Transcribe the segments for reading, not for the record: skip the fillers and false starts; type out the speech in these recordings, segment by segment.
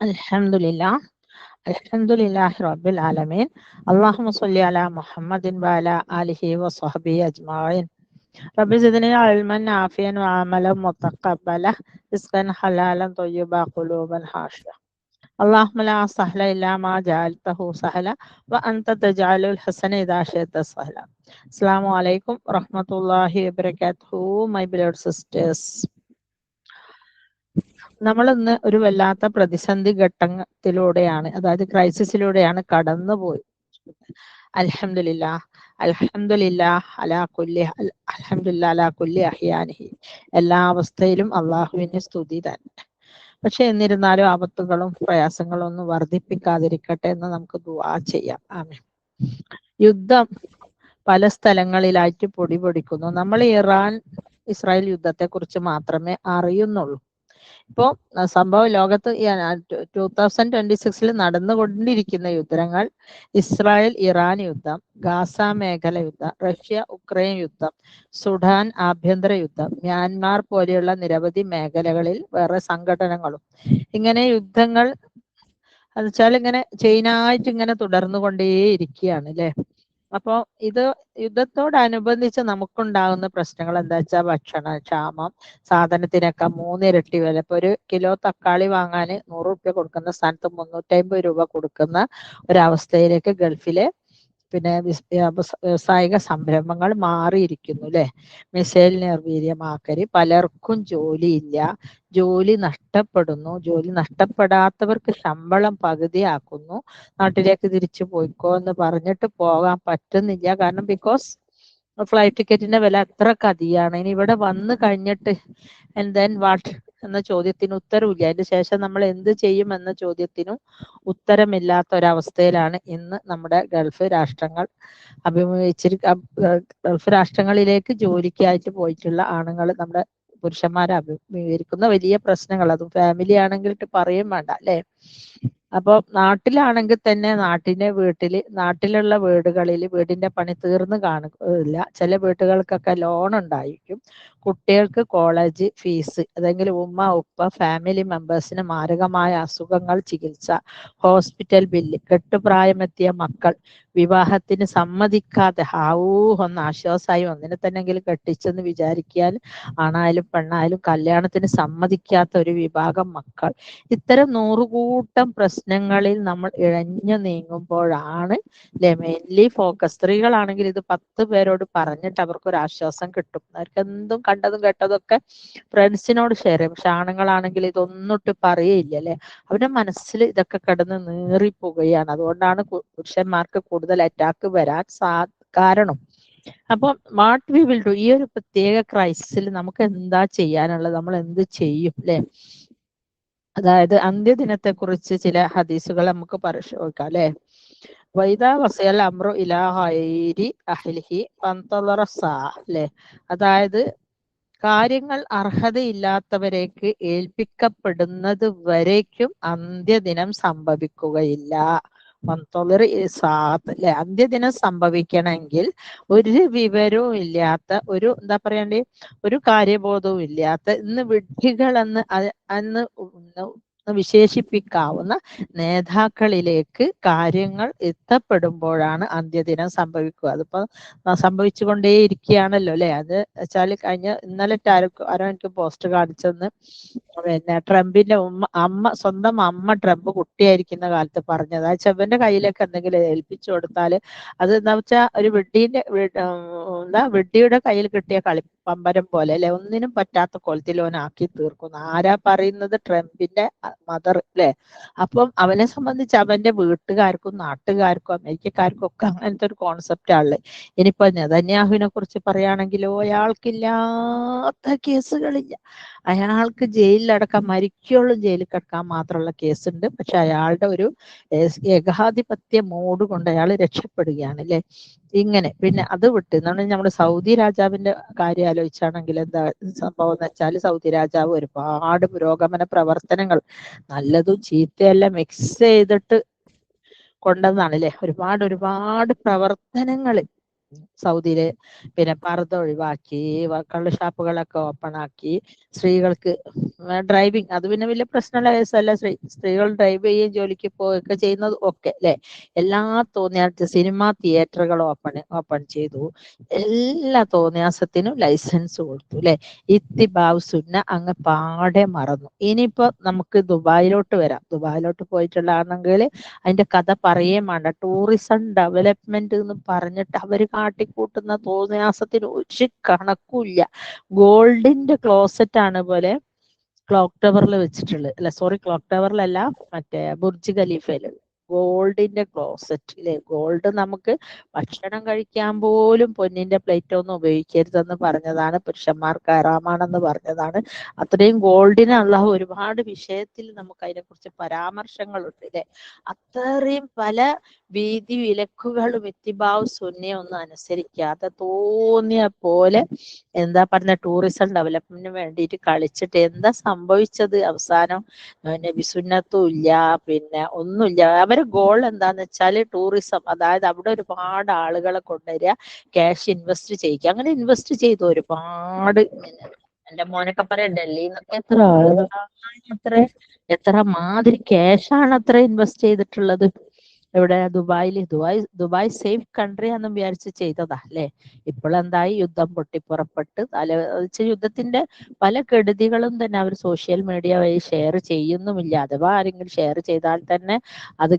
Alhamdulillah. Alhamdulillahi Rabbil Alameen. Allahumma salli ala Muhammadin wa ala alihi wa sahbihi ajma'in. Rabbi zidni ilman nafian wa amalan mutaqabbala. Rizqan halalan tayyiba quluban hashiya. Allahumma la sahla illa ma ja'altahu sahla wa anta taj'alul hasana idha shi'ta sahla. Assalamu alaikum rahmatullahi wa barakatuhu, my beloved sisters. നമ്മൾ ഇന്ന് ഒരു വല്ലാത്ത പ്രതിസന്ധി ഘട്ടത്തിലൂടെയാണ്, അതായത് ക്രൈസിസിലൂടെയാണ് കടന്നുപോയി. അൽഹംദുലില്ലാ, അൽഹംദുലില്ലാ അലാ കുല്ലി അൽഹംദുലില്ലാ അലാ കുല്ലി അഹ്യാനിഹി. എല്ലാ അവസ്ഥയിലും അള്ളാഹുവിന് സ്തുതി തന്നെ. പക്ഷെ എന്നിരുന്നാലും ആപത്തുകളും പ്രയാസങ്ങളും ഒന്നും വർദ്ധിപ്പിക്കാതിരിക്കട്ടെ എന്ന് നമുക്ക് ദുആ ചെയ്യാം. ആമീൻ. യുദ്ധം പല സ്ഥലങ്ങളിലായിട്ട് പൊടിപൊടിക്കുന്നു. നമ്മൾ ഇറാൻ ഇസ്രായേൽ യുദ്ധത്തെ കുറിച്ച് മാത്രമേ അറിയുന്നുള്ളൂ. ഇപ്പോൾ സംഭവം ലോകത്ത് 2026 നടന്നുകൊണ്ടിരിക്കുന്ന യുദ്ധങ്ങൾ: ഇസ്രായേൽ ഇറാൻ യുദ്ധം, ഗാസ മേഖല യുദ്ധം, റഷ്യ ഉക്രൈൻ യുദ്ധം, സുഡാൻ ആഭ്യന്തര യുദ്ധം, മ്യാൻമാർ പോലെയുള്ള നിരവധി മേഖലകളിൽ വേറെ സംഘടനകളും. ഇങ്ങനെ യുദ്ധങ്ങൾ എന്ന് വെച്ചാൽ ഇങ്ങനെ ചെയിനായിട്ട് ഇങ്ങനെ തുടർന്നുകൊണ്ടേയിരിക്കുകയാണ് അല്ലേ. അപ്പോൾ ഇത് യുദ്ധത്തോടനുബന്ധിച്ച് നമുക്കുണ്ടാകുന്ന പ്രശ്നങ്ങൾ എന്താ വെച്ചാൽ ഭക്ഷണക്ഷാമം, സാധനത്തിനൊക്കെ 3 ഇരട്ടി വില. ഇപ്പൊ ഒരു കിലോ തക്കാളി വാങ്ങാൻ 100 റുപ്യ കൊടുക്കുന്ന സ്ഥാനത്ത് 350 രൂപ കൊടുക്കുന്ന ഒരവസ്ഥയിലേക്ക് ഗൾഫിലെ വ്യവസായിക സംരംഭങ്ങൾ മാറിയിരിക്കുന്നു അല്ലെ. മിസൈൽ നിർവീര്യമാക്കൽ, പലർക്കും ജോലിയില്ല, ജോലി നഷ്ടപ്പെടുന്നു, ജോലി നഷ്ടപ്പെടാത്തവർക്ക് ശമ്പളം പകുതിയാക്കുന്നു, നാട്ടിലേക്ക് തിരിച്ചു പോയിക്കോ എന്ന് പറഞ്ഞിട്ട് പോകാൻ പറ്റുന്നില്ല. കാരണം ബിക്കോസ് ഫ്ലൈറ്റ് ടിക്കറ്റിന്റെ വില അത്രക്ക് അധികമാണ്. ഇനി ഇവിടെ വന്നു കഴിഞ്ഞിട്ട് ആൻഡ് ദെൻ വാട്ട് എന്ന ചോദ്യത്തിന് ഉത്തരവില്ല. അതിന് ശേഷം നമ്മൾ എന്ത് ചെയ്യും എന്ന ചോദ്യത്തിനും ഉത്തരമില്ലാത്ത ഒരവസ്ഥയിലാണ് ഇന്ന് നമ്മുടെ ഗൾഫ് രാഷ്ട്രങ്ങൾ ഗൾഫ് രാഷ്ട്രങ്ങളിലേക്ക് ജോലിക്കായിട്ട് പോയിട്ടുള്ള ആണുങ്ങൾ, നമ്മുടെ പുരുഷന്മാരെ അഭിമുഖീകരിക്കുന്ന വലിയ പ്രശ്നങ്ങൾ. അതും ഫാമിലി ആണെങ്കിൽ പറയും വേണ്ട അല്ലേ. അപ്പൊ നാട്ടിലാണെങ്കിൽ തന്നെ നാട്ടിലുള്ള വീടുകളിൽ വീടിന്റെ പണി തീർന്നു കാണില്ല. ചില വീട്ടുകൾക്കൊക്കെ ലോൺ ഉണ്ടായിരിക്കും. കുട്ടികൾക്ക് കോളേജ് ഫീസ്, അതെങ്കിലും ഉമ്മ ഉപ്പ ഫാമിലി മെമ്പേഴ്സിന് മാരകമായ അസുഖങ്ങൾ, ചികിത്സ, ഹോസ്പിറ്റൽ ബില്ല്, കെട്ടുപ്രായമെത്തിയ മക്കൾ, വിവാഹത്തിന് സമ്മതിക്കാതെ ഒന്ന് ആശ്വാസമായി ഒന്നിനെ തന്നെങ്കിലും കെട്ടിച്ചെന്ന് വിചാരിക്കാൻ ആണായാലും പെണ്ണായാലും കല്യാണത്തിന് സമ്മതിക്കാത്ത ഒരു വിഭാഗം മക്കൾ. ഇത്തരം 100 കൂട്ടം പ്രശ്നങ്ങളിൽ നമ്മൾ ഇഴഞ്ഞു നീങ്ങുമ്പോഴാണ് മെയിൻലി ഫോക്കസ്. സ്ത്രീകളാണെങ്കിൽ ഇത് 10 പേരോട് പറഞ്ഞിട്ട് അവർക്കൊരു ആശ്വാസം കിട്ടും. അവർക്ക് എന്തും കണ്ടതും കേട്ടതൊക്കെ ഫ്രണ്ട്സിനോട് ഷെയർ ചെയ്യും. പക്ഷെ ആണുങ്ങളാണെങ്കിൽ ഇതൊന്നിട്ട് പറയില്ല അല്ലെ. അവരുടെ മനസ്സിൽ ഇതൊക്കെ കിടന്ന് നീറിപ്പോവുകയാണ്. അതുകൊണ്ടാണ് പുരുഷന്മാർക്ക് കൂടുതൽ അറ്റാക്ക് വരാൻ കാരണം. അപ്പം വാട്ട് വി വിൽ ഡു, ഈ ഒരു പ്രത്യേക ക്രൈസിസിൽ നമുക്ക് എന്താ ചെയ്യാനുള്ളത്, നമ്മൾ എന്ത് ചെയ്യും അല്ലെ. അതായത് അന്ത്യദിനത്തെ കുറിച്ച് ചില ഹദീസുകൾ നമുക്ക് പരിശോധിക്കാം അല്ലെ. വൈദാ വസയൽ അമ്രു ഇലാ ഗൈരി അഹ്ലിഹി ഫന്തളറ സാഅ അല്ലെ. അതായത് കാര്യങ്ങൾ അർഹതയില്ലാത്തവരേക്ക് ഏൽപ്പിക്കപ്പെടുന്നത് വരേക്കും അന്ത്യദിനം സംഭവിക്കുകയില്ല. അല്ലെ. അന്ത്യദിനം സംഭവിക്കണമെങ്കിൽ ഒരു വിവരവും ഇല്ലാത്ത, ഒരു എന്താ പറയണ്ടേ, ഒരു കാര്യബോധവും ഇല്ലാത്ത, ഇന്ന് വിഡ്ഢികളെന്ന് അന്ന് വിശേഷിപ്പിക്കാവുന്ന നേതാക്കളിലേക്ക് കാര്യങ്ങൾ എത്തപ്പെടുമ്പോഴാണ് അന്ത്യദിനം സംഭവിക്കുക. അതിപ്പോ സംഭവിച്ചുകൊണ്ടേയിരിക്കുകയാണല്ലോ അല്ലെ. അത് വെച്ചാൽ ഇന്നലെ ആരോ എനിക്ക് പോസ്റ്റ് കാണിച്ചെന്ന്, ട്രംപിന്റെ സ്വന്തം അമ്മ ട്രംപ് കുട്ടിയായിരിക്കുന്ന കാലത്ത് പറഞ്ഞത്. ആ ചെവന്റെ കയ്യിലേക്ക് എന്തെങ്കിലും ഏൽപ്പിച്ചു കൊടുത്താല് അത് എന്താ വെച്ചാൽ ഒരു വിഡ്ഢിയുടെ കയ്യിൽ കിട്ടിയ കളിപ്പമ്പരം പോലെ അല്ലെ, ഒന്നിനും പറ്റാത്ത കോലത്തിൽ ഓനാക്കി തീർക്കുന്നു. ആരാ പറയുന്നത്? ട്രംപിന്റെ മദർ അല്ലെ. അപ്പം അവനെ സംബന്ധിച്ച് അവന്റെ വീട്ടുകാർക്കും നാട്ടുകാർക്കും അമേരിക്കക്കാർക്കും ഒക്കെ അങ്ങനത്തെ ഒരു കോൺസെപ്റ്റ് ആണല്ലേ. ഇനിയിപ്പോ നെതന്യാഹുവിനെ കുറിച്ച് പറയുകയാണെങ്കിലോ, അയാൾക്കില്ലാത്ത കേസുകളില്ല. അയാൾക്ക് ജയിലിലടക്കാൻ, മരിക്കുള്ളൂ ജയിലിൽ കിടക്കാൻ മാത്രമുള്ള കേസുണ്ട്. പക്ഷെ അയാളുടെ ഒരു ഏകാധിപത്യ മോഡ് കൊണ്ട് അയാൾ രക്ഷപ്പെടുകയാണ് അല്ലെ. ഇങ്ങനെ പിന്നെ അത് വിട്ട് നമ്മുടെ സൗദി രാജാവിന്റെ കാര്യം ആലോചിച്ചാണെങ്കിൽ എന്താ സംഭവം എന്ന് വെച്ചാൽ, സൗദി രാജാവ് ഒരുപാട് പുരോഗമന പ്രവർത്തനങ്ങൾ, നല്ലതും ചീത്തയെല്ലാം മിക്സ് ചെയ്തിട്ട് കൊണ്ടുവന്നാണ് അല്ലെ. ഒരുപാട് പ്രവർത്തനങ്ങൾ സൗദിയില് പിന്നെ പർദ്ദ ഒഴിവാക്കി, കള്ള് ഷാപ്പുകളൊക്കെ ഓപ്പൺ ആക്കി, സ്ത്രീകൾക്ക് ഡ്രൈവിംഗ് അത് പിന്നെ വലിയ പ്രശ്നമുള്ള കേസല്ല. സ്ത്രീകൾ ഡ്രൈവ് ചെയ്യുകയും ജോലിക്ക് പോവുകയൊക്കെ ചെയ്യുന്നത് ഒക്കെ അല്ലെ. എല്ലാ സിനിമാ തിയേറ്ററുകൾ ഓപ്പൺ ചെയ്തു. എല്ലാ തോന്നിയാസത്തിനും ലൈസൻസ് കൊടുത്തു അല്ലെ. ഇത്തിബാവ് സുന്ന അങ്ങ് പാടെ മറന്നു. ഇനിയിപ്പോ നമുക്ക് ദുബായിലോട്ട് വരാം. ദുബായിലോട്ട് പോയിട്ടുള്ളതാണെങ്കിൽ അതിന്റെ കഥ പറയുകയും വേണ്ട. ടൂറിസം ഡെവലപ്മെന്റ് എന്ന് പറഞ്ഞിട്ട് അവര് കാട്ടിക്കൂട്ടുന്ന തോന്നിയാസത്തിന് ഒരു കണക്കുമില്ല. ഗോൾഡിന്റെ ക്ലോസറ്റ് ആണ് പോലെ ക്ലോക്ക് ടവറിൽ വെച്ചിട്ടുള്ളത്. അല്ല സോറി, ക്ലോക്ക് ടവറിലല്ല, മറ്റേ ബുർജ് ഖലീഫയില് ഗോൾഡിന്റെ ക്ലോസറ്റ് അല്ലെ. ഗോൾഡ് നമുക്ക് ഭക്ഷണം കഴിക്കാൻ പോലും പൊന്നിന്റെ പ്ലേറ്റ് ഒന്നും ഉപയോഗിക്കരുതെന്ന് പറഞ്ഞതാണ്. പുരുഷന്മാർക്ക് ഹറാമാണെന്ന് പറഞ്ഞതാണ്. അത്രയും ഗോൾഡിന് അല്ലാഹു ഒരുപാട് വിഷയത്തിൽ നമുക്ക് അതിനെക്കുറിച്ച് പരാമർശങ്ങളുണ്ട് അല്ലെ. അത്രയും പല വീതി വിലക്കുകളും ഇത്തിബാവ് സുന്നയെ ഒന്നും അനുസരിക്കാതെ തോന്നിയ പോലെ എന്താ പറഞ്ഞ ടൂറിസം ഡെവലപ്മെന്റിന് വേണ്ടിയിട്ട് കളിച്ചിട്ട് എന്താ സംഭവിച്ചത്? അവസാനം നബിസുന്നത്തും ഇല്ല, പിന്നെ ഒന്നുമില്ല. അവരെ ഗോൾ എന്താന്ന് വെച്ചാല് ടൂറിസം, അതായത് അവിടെ ഒരുപാട് ആളുകളെ കൊണ്ടുവരിക, ക്യാഷ് ഇൻവെസ്റ്റ് ചെയ്യിക്കുക. അങ്ങനെ ഇൻവെസ്റ്റ് ചെയ്തു ഒരുപാട്. എന്റെ മോനൊക്കെ പറയാം ഡൽഹിയിൽ നിന്നൊക്കെ എത്ര ആളുകളാണ്, എത്ര മാതിരി ക്യാഷാണ് അത്ര ഇൻവെസ്റ്റ് ചെയ്തിട്ടുള്ളത്. ഇവിടെ ദുബായ് സേഫ് കൺട്രി ആണെന്ന് വിചാരിച്ച് ചെയ്തതാ അല്ലെ. ഇപ്പോഴെന്തായി? യുദ്ധം പൊട്ടിപ്പുറപ്പെട്ട് യുദ്ധത്തിന്റെ പല കെടുതികളും തന്നെ അവർ സോഷ്യൽ മീഡിയ വഴി ഷെയർ ചെയ്യുന്നുമില്ല. അഥവാ ആരെങ്കിലും ഷെയർ ചെയ്താൽ തന്നെ അത്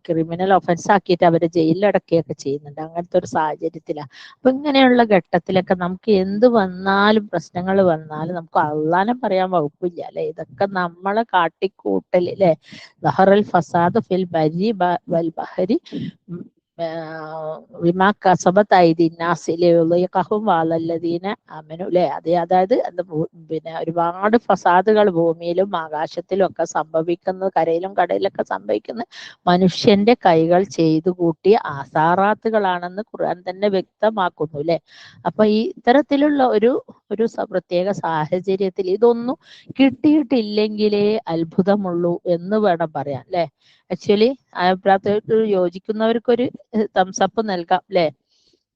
ക്രിമിനൽ ഒഫൻസ് ആക്കിയിട്ട് അവരെ ജയിലിലടക്കുകയൊക്കെ ചെയ്യുന്നുണ്ട്. അങ്ങനത്തെ ഒരു സാഹചര്യത്തിലാണ്. അപ്പൊ ഇങ്ങനെയുള്ള ഘട്ടത്തിലൊക്കെ നമുക്ക് എന്ത് വന്നാലും, പ്രശ്നങ്ങൾ വന്നാലും നമുക്ക് അള്ളാനെ പറയാൻ വകുപ്പില്ല അല്ലെ. ഇതൊക്കെ നമ്മളെ കാട്ടിക്കൂട്ടൽ അല്ലെ. ദഹറൽ ഫസാദ് ഫിൽ ബരി വൽ ബഹരി വിമാ കസബത്ത് ഐദി നാസ് ലിയുളീഖഹും വഅലല്ലദീന ആമനു അല്ലെ. അതായത് പിന്നെ ഒരുപാട് ഫസാദുകൾ ഭൂമിയിലും ആകാശത്തിലും ഒക്കെ സംഭവിക്കുന്നത്, കരയിലും കടലിലൊക്കെ സംഭവിക്കുന്ന മനുഷ്യന്റെ കൈകൾ ചെയ്തു കൂട്ടിയ ആസാറാത്തുകളാണെന്ന് ഖുർആൻ തന്നെ വ്യക്തമാക്കുന്നു അല്ലെ. അപ്പൊ ഈ ഇത്തരത്തിലുള്ള ഒരു പ്രത്യേക സാഹചര്യത്തിൽ ഇതൊന്നും കിട്ടിയിട്ടില്ലെങ്കിലേ അത്ഭുതമുള്ളൂ എന്ന് വേണം പറയാൻ അല്ലെ. ആക്ച്വലി അഭിപ്രായത്തോട് യോജിക്കുന്നവർക്കൊരു തംസപ്പ് നൽകാം അല്ലെ.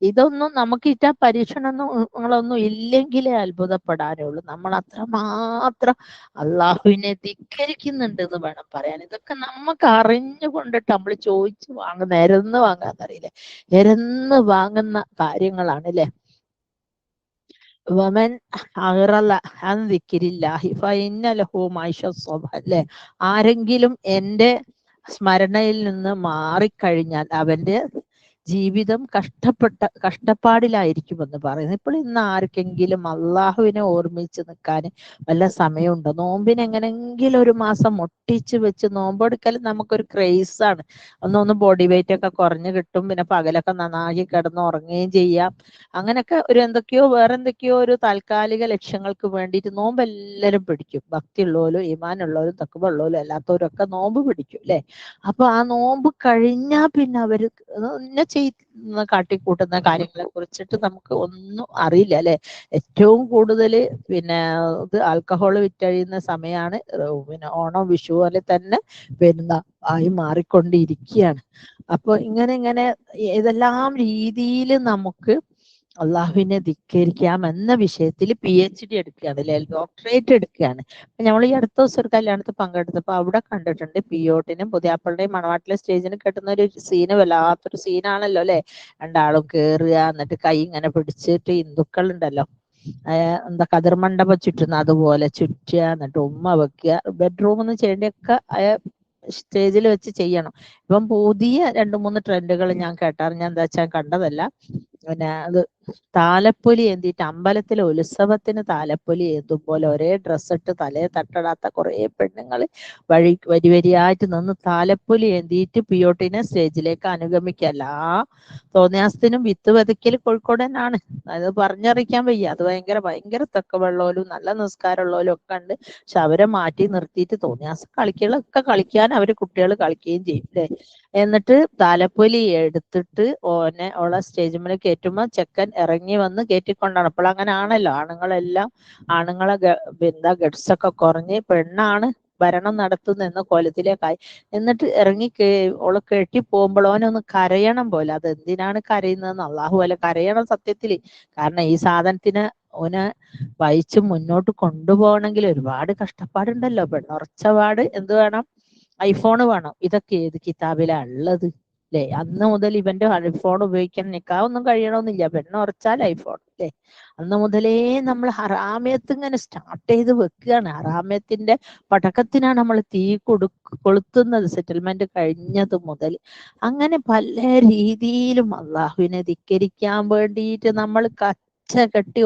ഇതൊന്നും നമുക്ക് ഇറ്റ പരീക്ഷണങ്ങളൊന്നും ഇല്ലെങ്കിലേ അത്ഭുതപ്പെടാനുള്ളൂ. നമ്മൾ അത്രമാത്രം അള്ളാഹുവിനെ ധിക്കരിക്കുന്നുണ്ട് എന്ന് വേണം പറയാൻ. ഇതൊക്കെ നമുക്ക് അറിഞ്ഞുകൊണ്ടിട്ട് നമ്മൾ ചോദിച്ചു വാങ്ങുന്ന, എരന്ന് വാങ്ങാന്നറിയില്ലേ, എരന്ന് വാങ്ങുന്ന കാര്യങ്ങളാണ് അല്ലെ. വമൻ അഗ്റല അൻ ദിക്രില്ലാഹി ഫഇന്ന ലഹു മഈശത്തൻ സ്വബ അല്ലെ. ആരെങ്കിലും എൻ്റെ സ്മരണയിൽ നിന്ന് മാറിക്കഴിഞ്ഞാൽ അവന്റെ ജീവിതം കഷ്ടപ്പാടിലായിരിക്കുമെന്ന് പറയുന്നു. ഇപ്പോൾ ഇന്ന് ആർക്കെങ്കിലും അള്ളാഹുവിനെ ഓർമ്മിച്ച് നിൽക്കാൻ വല്ല സമയമുണ്ടോ? നോമ്പിന് എങ്ങനെങ്കിലും ഒരു മാസം ഒട്ടിച്ച് വെച്ച് നോമ്പെടുക്കൽ നമുക്കൊരു ക്രേസാണ്. ഒന്ന് ബോഡി വെയിറ്റ് ഒക്കെ കുറഞ്ഞു കിട്ടും. പിന്നെ പകലൊക്കെ നന്നായി കിടന്ന് ഉറങ്ങുകയും ചെയ്യാം. അങ്ങനെയൊക്കെ വേറെ എന്തൊക്കെയോ ഒരു താൽക്കാലിക ലക്ഷ്യങ്ങൾക്ക് വേണ്ടിയിട്ട് നോമ്പ് എല്ലാവരും പിടിക്കും. ഭക്തിയുള്ളവരും ഈമാനുള്ളവരും തഖ്വയുള്ളവരും അല്ലാത്തവരും ഒക്കെ നോമ്പ് പിടിക്കും അല്ലെ. അപ്പൊ ആ നോമ്പ് കഴിഞ്ഞാൽ പിന്നെ അവര് കാട്ടിക്കൂട്ടുന്ന കാര്യങ്ങളെ കുറിച്ചിട്ട് നമുക്ക് ഒന്നും അറിയില്ല അല്ലെ. ഏറ്റവും കൂടുതൽ പിന്നെ ഇത് ആൽക്കഹോൾ വിറ്റഴിയുന്ന സമയമാണ് പിന്നെ ഓണം വിഷു പോലെ തന്നെ വരുന്ന ആയി മാറിക്കൊണ്ടിരിക്കുകയാണ്. അപ്പൊ ഇങ്ങനെ ഏതെല്ലാം രീതിയിൽ നമുക്ക് അള്ളാഹുവിനെ ധിക്കരിക്കാം എന്ന വിഷയത്തിൽ PhD എടുക്കുകയാണ് അല്ലെ, ഡോക്ടറേറ്റ് എടുക്കുകയാണ്. നമ്മൾ ഈ അടുത്ത ദിവസം ഒരു കല്യാണത്തിൽ പങ്കെടുത്തപ്പോൾ അവിടെ കണ്ടിട്ടുണ്ട് പിയോട്ടിനും പുതിയാപ്പളുടെയും മണവാട്ടിലെ സ്റ്റേജിന് കെട്ടുന്ന ഒരു സീന്, വല്ലാത്തൊരു സീനാണല്ലോ അല്ലെ. രണ്ടാളും കേറുക, എന്നിട്ട് കൈ ഇങ്ങനെ പിടിച്ചിട്ട് ഹിന്ദുക്കളുണ്ടല്ലോ എന്താ കതിർമണ്ഡപം ചുറ്റുന്ന അതുപോലെ ചുറ്റുക, എന്നിട്ട് ഉമ്മ വെക്കുക. ബെഡ്റൂമിൽ ചെയ്യേണ്ടതൊക്കെ സ്റ്റേജിൽ വെച്ച് ചെയ്യണം. ഇപ്പം പുതിയ 2-3 ട്രെൻഡുകൾ ഞാൻ കേട്ടറിഞ്ഞ എന്താ വെച്ചാൽ കണ്ടതല്ല. പിന്നെ അത് താലപ്പൊലി ഏന്തിയിട്ട് അമ്പലത്തിലെ ഉത്സവത്തിന് താലപ്പൊലി ഏന്തും പോലെ ഒരേ ഡ്രസ്സ് ഇട്ട് തലയെ തട്ടടാത്ത കുറെ പെണ്ണുങ്ങൾ വരിയായിട്ട് നിന്ന് താലപ്പൊലി ഏന്തിയിട്ട് പിയോട്ടിനെ സ്റ്റേജിലേക്ക് അനുഗമിക്കല്ല. ആ തോന്നിയാസത്തിനും വിത്ത് വിതയ്ക്കൽ കോഴിക്കോട് തന്നെയാണ്. അത് പറഞ്ഞറിയിക്കാൻ വയ്യ. അത് ഭയങ്കര തക്കവെള്ളോലും നല്ല നിസ്കാരമുള്ളവരും ഒക്കെ ഉണ്ട്. പക്ഷെ അവരെ മാറ്റി നിർത്തിയിട്ട് തോന്നിയാസം കളികളൊക്കെ കളിക്കാൻ അവര് കുട്ടികൾ കളിക്കുകയും ചെയ്യും അല്ലെ. എന്നിട്ട് താലപ്പൊലി എടുത്തിട്ട് ഓളെ സ്റ്റേജിൽ കയറ്റുമ്പോ ചെക്കൻ ഇറങ്ങി വന്ന് കയറ്റിക്കൊണ്ടാണ്. അപ്പോൾ അങ്ങനെ ആണല്ലോ, ആണുങ്ങളെ ഗഡ്സൊക്കെ കുറഞ്ഞ് പെണ്ണാണ് ഭരണം നടത്തുന്ന എന്ന കോലത്തിലേക്കായി. എന്നിട്ട് ഓള് കെട്ടി പോകുമ്പോൾ ഓനൊന്ന് കരയണം പോലെ. അത് എന്തിനാണ് കരയുന്നതെന്ന് അള്ളാഹു അല്ല, കരയണം സത്യത്തില്. കാരണം ഈ സാധനത്തിന് ഓന് വഹിച്ച് മുന്നോട്ട് കൊണ്ടുപോകണമെങ്കിൽ ഒരുപാട് കഷ്ടപ്പാടുണ്ടല്ലോ. പെണ്ണുറച്ചപാട് എന്ത് വേണം? ഐഫോൺ വേണം. ഇതൊക്കെ ഏത് കിതാബിലാ ഉള്ളത് അല്ലെ? അന്ന് മുതൽ ഇവന്റെ ഐഫോൺ ഉപയോഗിക്കാൻ നിക്കാവൊന്നും കഴിയണമെന്നില്ല. പെണ്ണുറച്ചാൽ ഐഫോൺ അല്ലെ? അന്ന് മുതലേ നമ്മൾ ഹറാമിയത്ത് ഇങ്ങനെ സ്റ്റാർട്ട് ചെയ്ത് വെക്കുകയാണ്. ഹറാമിയത്തിന്റെ പടക്കത്തിനാണ് നമ്മൾ തീ കൊളുത്തുന്നത് സെറ്റിൽമെന്റ് കഴിഞ്ഞത് മുതൽ. അങ്ങനെ പല രീതിയിലും അള്ളാഹുവിനെ ധിക്കരിക്കാൻ വേണ്ടിയിട്ട് നമ്മൾ കച്ച കെട്ടി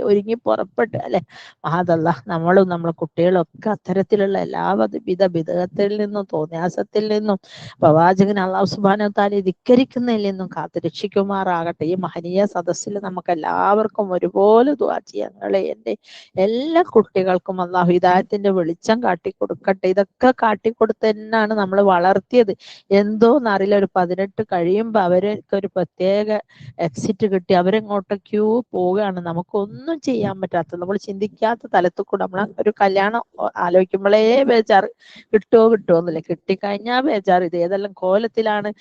ഒരുങ്ങി പുറപ്പെട്ട് അല്ലെ? മഹാദല്ല, നമ്മളും നമ്മളെ കുട്ടികളും ഒക്കെ അത്തരത്തിലുള്ള എല്ലാവിധ വിധത്തിൽ നിന്നും തോന്നിയാസത്തിൽ നിന്നും പ്രവാചകൻ അള്ളാഹു സുബ്ഹാനഹു വ തആലയെ ധിക്കരിക്കുന്നതിൽ നിന്നും കാത്തു രക്ഷിക്കുമാറാകട്ടെ. ഈ മഹനീയ സദസ്സിൽ നമുക്ക് എല്ലാവർക്കും ഒരുപോലെ ദുആ ചെയ്യാം. ഞങ്ങളെ എൻ്റെ എല്ലാ കുട്ടികൾക്കും അള്ളാഹു ഹിദായത്തിന്റെ വെളിച്ചം കാട്ടിക്കൊടുക്കട്ടെ. ഇതൊക്കെ കാട്ടിക്കൊടുത്ത് തന്നെയാണ് നമ്മൾ വളർത്തിയത്. എന്തോന്നറിയില്ല, ഒരു 18 കഴിയുമ്പോ അവർക്ക് ഒരു പ്രത്യേക എക്സിറ്റ് കിട്ടി അവരെങ്ങോട്ടൊക്കെയോ പോവുകയാണ്. നമുക്കൊന്നും ചെയ്യാൻ പറ്റാത്ത, നമ്മൾ ചിന്തിക്കാത്ത തലത്തിൽ കൂടെ നമ്മൾ ഒരു കല്യാണം ആലോചിക്കുമ്പോഴേ ബേജാറ്, കിട്ടുമോ എന്നില്ല. കിട്ടിക്കഴിഞ്ഞാൽ ബേജാറ്, ഇത് ഏതെല്ലാം കോലത്തിലാണ്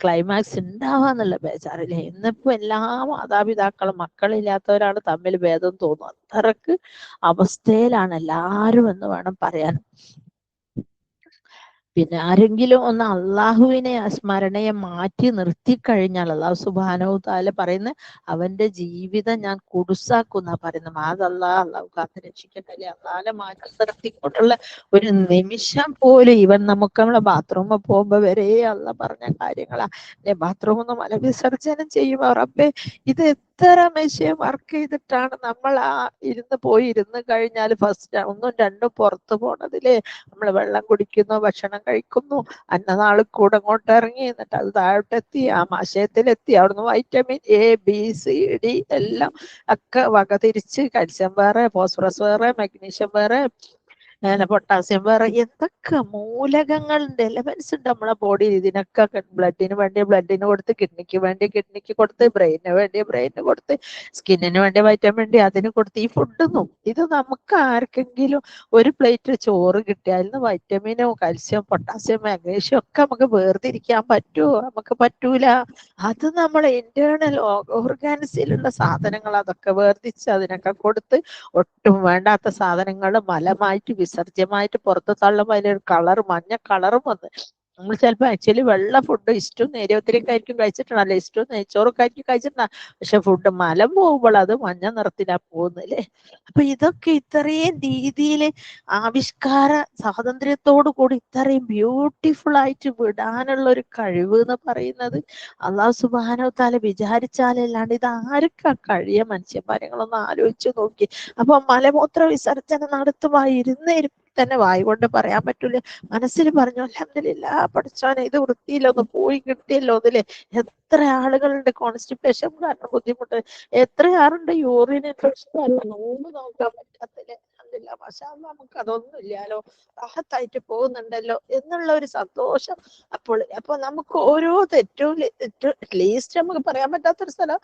ക്ലൈമാക്സ് ഉണ്ടാവാന്നുള്ള ബേജാറില്ലേ. ഇന്നിപ്പോ എല്ലാ മാതാപിതാക്കളും മക്കളില്ലാത്തവരാണ് തമ്മിൽ ഭേദം തോന്നുന്നു. അത്രക്ക് അവസ്ഥയിലാണ് എല്ലാരും എന്ന് വേണം പറയാൻ. പിന്നെ ആരെങ്കിലും ഒന്ന് അള്ളാഹുവിനെ സ്മരണയെ മാറ്റി നിർത്തി കഴിഞ്ഞാൽ അള്ളാഹു സുബ്ഹാനഹു വ തആല പറയുന്ന അവന്റെ ജീവിതം ഞാൻ കുടുസാക്കുന്ന പറയുന്നത്. അള്ളാഹു കാത്ത് രക്ഷിക്കട്ടെ. അള്ളാഹെ മാറ്റി നിർത്തിക്കൊണ്ടുള്ള ഒരു നിമിഷം പോലും ഇവൻ നമുക്ക് നമ്മളെ ബാത്റൂമിൽ പോകുമ്പോ വരെ അള്ള പറഞ്ഞ കാര്യങ്ങളാ അല്ലെ? ബാത്റൂമിൽ നിന്ന് മലവിസർജനം ചെയ്യുമ്പോ റബ്ബേ, ഇത് എത്ര മെഷീൻ വർക്ക് ചെയ്തിട്ടാണ് നമ്മൾ ഇരുന്ന് കഴിഞ്ഞാൽ ഫസ്റ്റ് ഒന്നും രണ്ടും പുറത്തു പോണതില്ലേ? നമ്മൾ വെള്ളം കുടിക്കുന്നു, ഭക്ഷണം കഴിക്കുന്നു, അന്നനാള് കൂടെ അങ്ങോട്ട് ഇറങ്ങി, എന്നിട്ട് അത് താഴോട്ടെത്തി, ആമാശയത്തിലെത്തി, അവിടുന്ന് vitamin A, B, C, D എല്ലാം ഒക്കെ വകതിരിച്ച് കാൽസ്യം വേറെ, ഫോസ്ഫറസ് വേറെ, മഗ്നീഷ്യം വേറെ, പൊട്ടാസ്യം വേറെ, എന്തൊക്കെ മൂലകങ്ങളുടെ എലമെന്റ്സ് ഉണ്ട് നമ്മളെ ബോഡിയിൽ. ഇതിനൊക്കെ ബ്ലഡിന് വേണ്ടി ബ്ലഡിന് കൊടുത്ത്, കിഡ്നിക്ക് വേണ്ടി കിഡ്നിക്ക് കൊടുത്ത്, ബ്രെയിനിന് വേണ്ടി ബ്രെയിനിന് കൊടുത്ത്, സ്കിന്നിന് വേണ്ടി വൈറ്റമിൻ D അതിന് കൊടുത്ത്. ഈ ഫുഡൊന്നും ഇത് നമുക്ക് ആർക്കെങ്കിലും ഒരു പ്ലേറ്റ് ചോറ് കിട്ടിയാൽ വൈറ്റമിനോ കാൽസ്യം പൊട്ടാസ്യം മാഗ്നീഷ്യം ഒക്കെ നമുക്ക് വേർതിരിക്കാൻ പറ്റുമോ? നമുക്ക് പറ്റൂല. അത് നമ്മളെ ഇന്റേണൽ ഓർഗാൻസിലുള്ള സാധനങ്ങൾ അതൊക്കെ വേർതിരിച്ച് അതിനൊക്കെ കൊടുത്ത്, ഒട്ടും വേണ്ടാത്ത സാധനങ്ങൾ മലമായിട്ട് വിസർജ്യമായിട്ട് പുറത്ത് തള്ളുമ്പോൾ അതിലൊരു കളർ, മഞ്ഞ കളറും വന്ന് നമ്മൾ ചിലപ്പോൾ ആക്ച്വലി വെള്ള ഫുഡ് ഇഷ്ടവും നേരിയത്തിലേക്ക് ആയിരിക്കും കഴിച്ചിട്ടുണ്ടല്ലേ, ഇഷ്ടവും നെയ്ച്ചോറൊക്കെ ആയിരിക്കും കഴിച്ചിട്ടുണ്ട, പക്ഷെ ഫുഡ് മലം പോകുമ്പോൾ അത് മഞ്ഞ നിറത്തിലാ പോകുന്നില്ലേ? അപ്പൊ ഇതൊക്കെ ഇത്രയും രീതിയിൽ ആവിഷ്കാര സ്വാതന്ത്ര്യത്തോടു കൂടി ഇത്രയും ബ്യൂട്ടിഫുൾ ആയിട്ട് വിടാനുള്ള ഒരു കഴിവ് എന്ന് പറയുന്നത് അള്ളാഹു സുബ്ഹാനഹു വ തആല വിചാരിച്ചാലല്ലാണ്ട് ഇത് ആർക്കാ കഴിയ? മനുഷ്യന്മാരങ്ങളൊന്ന് ആലോചിച്ച് നോക്കി. അപ്പൊ മലമൂത്ര വിസർജനം നടത്തുവാ തന്നെ വായി കൊണ്ട് പറയാൻ പറ്റൂല, മനസ്സിൽ പറഞ്ഞു അൽഹംദുലില്ലാഹ് പഠിച്ചോനെ ഇത് വൃത്തിയിലൊന്ന് പോയി കിട്ടിയല്ലോ അതില്. എത്ര ആളുകളുണ്ട് കോൺസ്റ്റിപ്പേഷൻ കാരണം ബുദ്ധിമുട്ട്, എത്ര ആളുണ്ട് യൂറിൻ ഇൻഫെക്ഷൻ കാരണം നോമ്പ് നോക്കാൻ പറ്റാത്തില്ലേ. അൽഹംദുലില്ലാഹ് മാഷാ അല്ലാഹ് നമുക്ക് അതൊന്നും ഇല്ലാലോ, റാഹത്തായിട്ട് പോകുന്നുണ്ടല്ലോ എന്നുള്ള ഒരു സന്തോഷം. അപ്പൊ നമുക്ക് ഓരോ തെറ്റും അറ്റ്ലീസ്റ്റ് നമുക്ക് പറയാൻ പറ്റാത്തൊരു സ്ഥലം